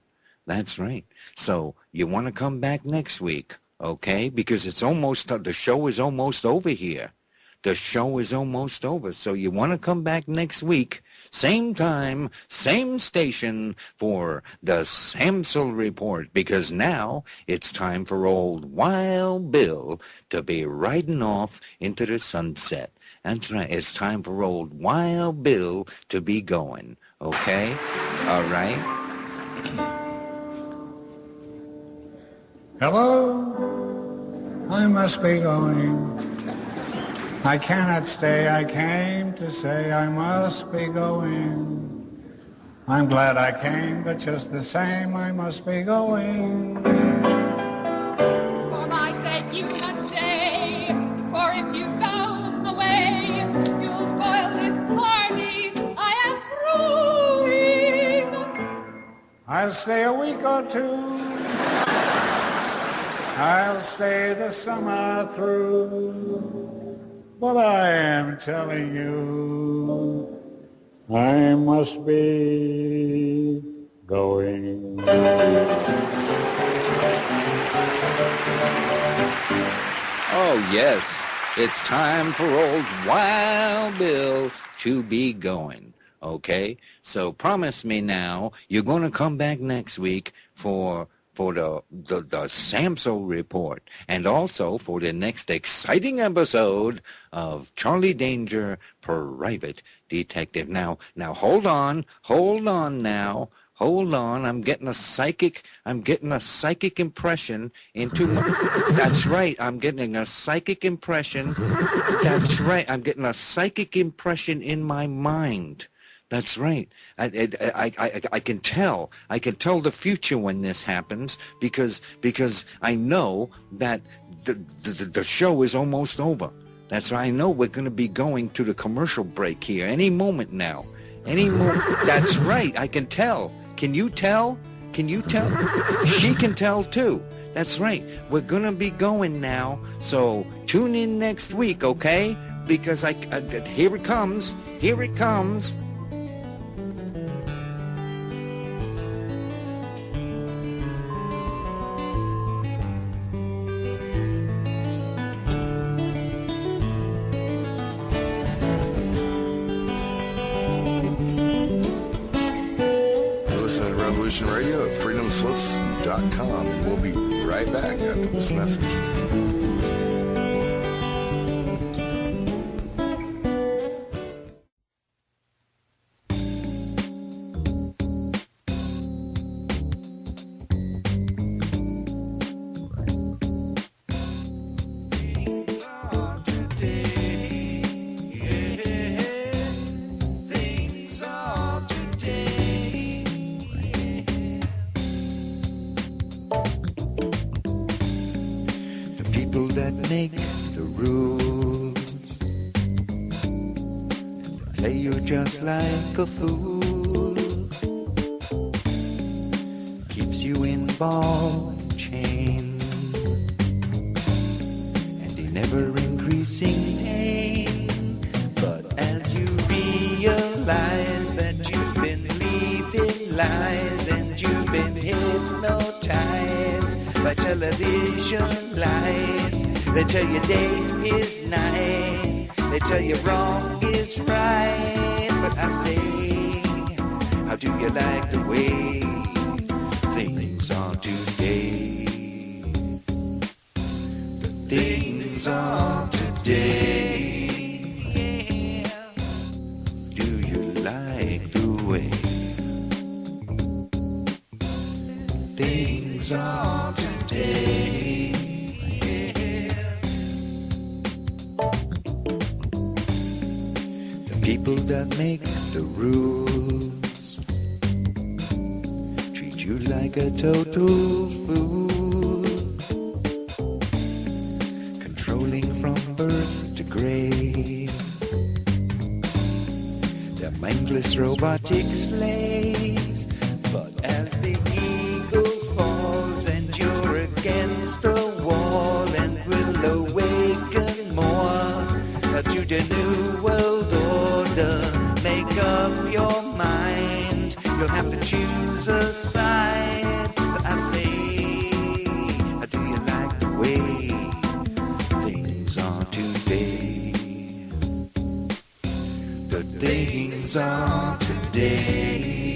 That's right. So you want to come back next week, okay? Because it's almost... the show is almost over here. The show is almost over. So you want to come back next week, same time, same station for the Samsel Report, because now it's time for old Wild Bill to be riding off into the sunset. That's right. It's time for old Wild Bill to be going. Okay? All right? Hello? I must be going. I cannot stay, I came to say I must be going. I'm glad I came, but just the same I must be going. For my sake you must stay, for if you go away, you'll spoil this party I am throwing. I'll stay a week or two. I'll stay the summer through. But I am telling you, I must be going. Oh, yes, it's time for old Wild Bill to be going, okay? So promise me now you're going to come back next week for for the Samsel Report, and also for the next exciting episode of Charlie Danger, Private Detective. Now hold on now. Hold on, I'm getting a psychic impression into my, that's right, I'm getting a psychic impression, that's right, I'm getting a psychic impression in my mind. That's right. I can tell the future when this happens because I know that the show is almost over. That's right, I know we're going to be going to the commercial break here any moment now. Any moment. That's right, I can tell. Can you tell? Can you tell? She can tell too. That's right. We're going to be going now. So tune in next week, okay? Because here it comes. Here it comes. Revolution Radio at freedomslips.com. And we'll be right back after this message. That make the rules, play you just like a fool, keeps you in ball and chain, and in ever-increasing pain. But as you realize that you've been believing lies and you've been hypnotized by television lights, they tell you day is night, they tell you wrong is right. But I say, how do you like the way things are today? The things are today. Do you like the way things are today? People that make the rules treat you like a total fool, controlling from birth to grave. They're mindless robotic slaves. But as the eagle falls and you're against the wall and will awaken more to the new world order, make up your mind. You'll have to choose a side. But I say, how do you like the way things are today? The things are today.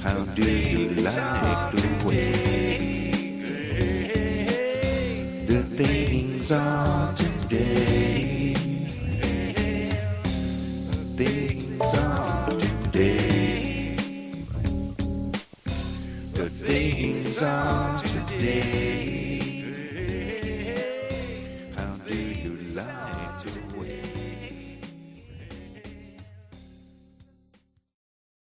How do you like the way the things are today? Things are today. The things are today. How do you like?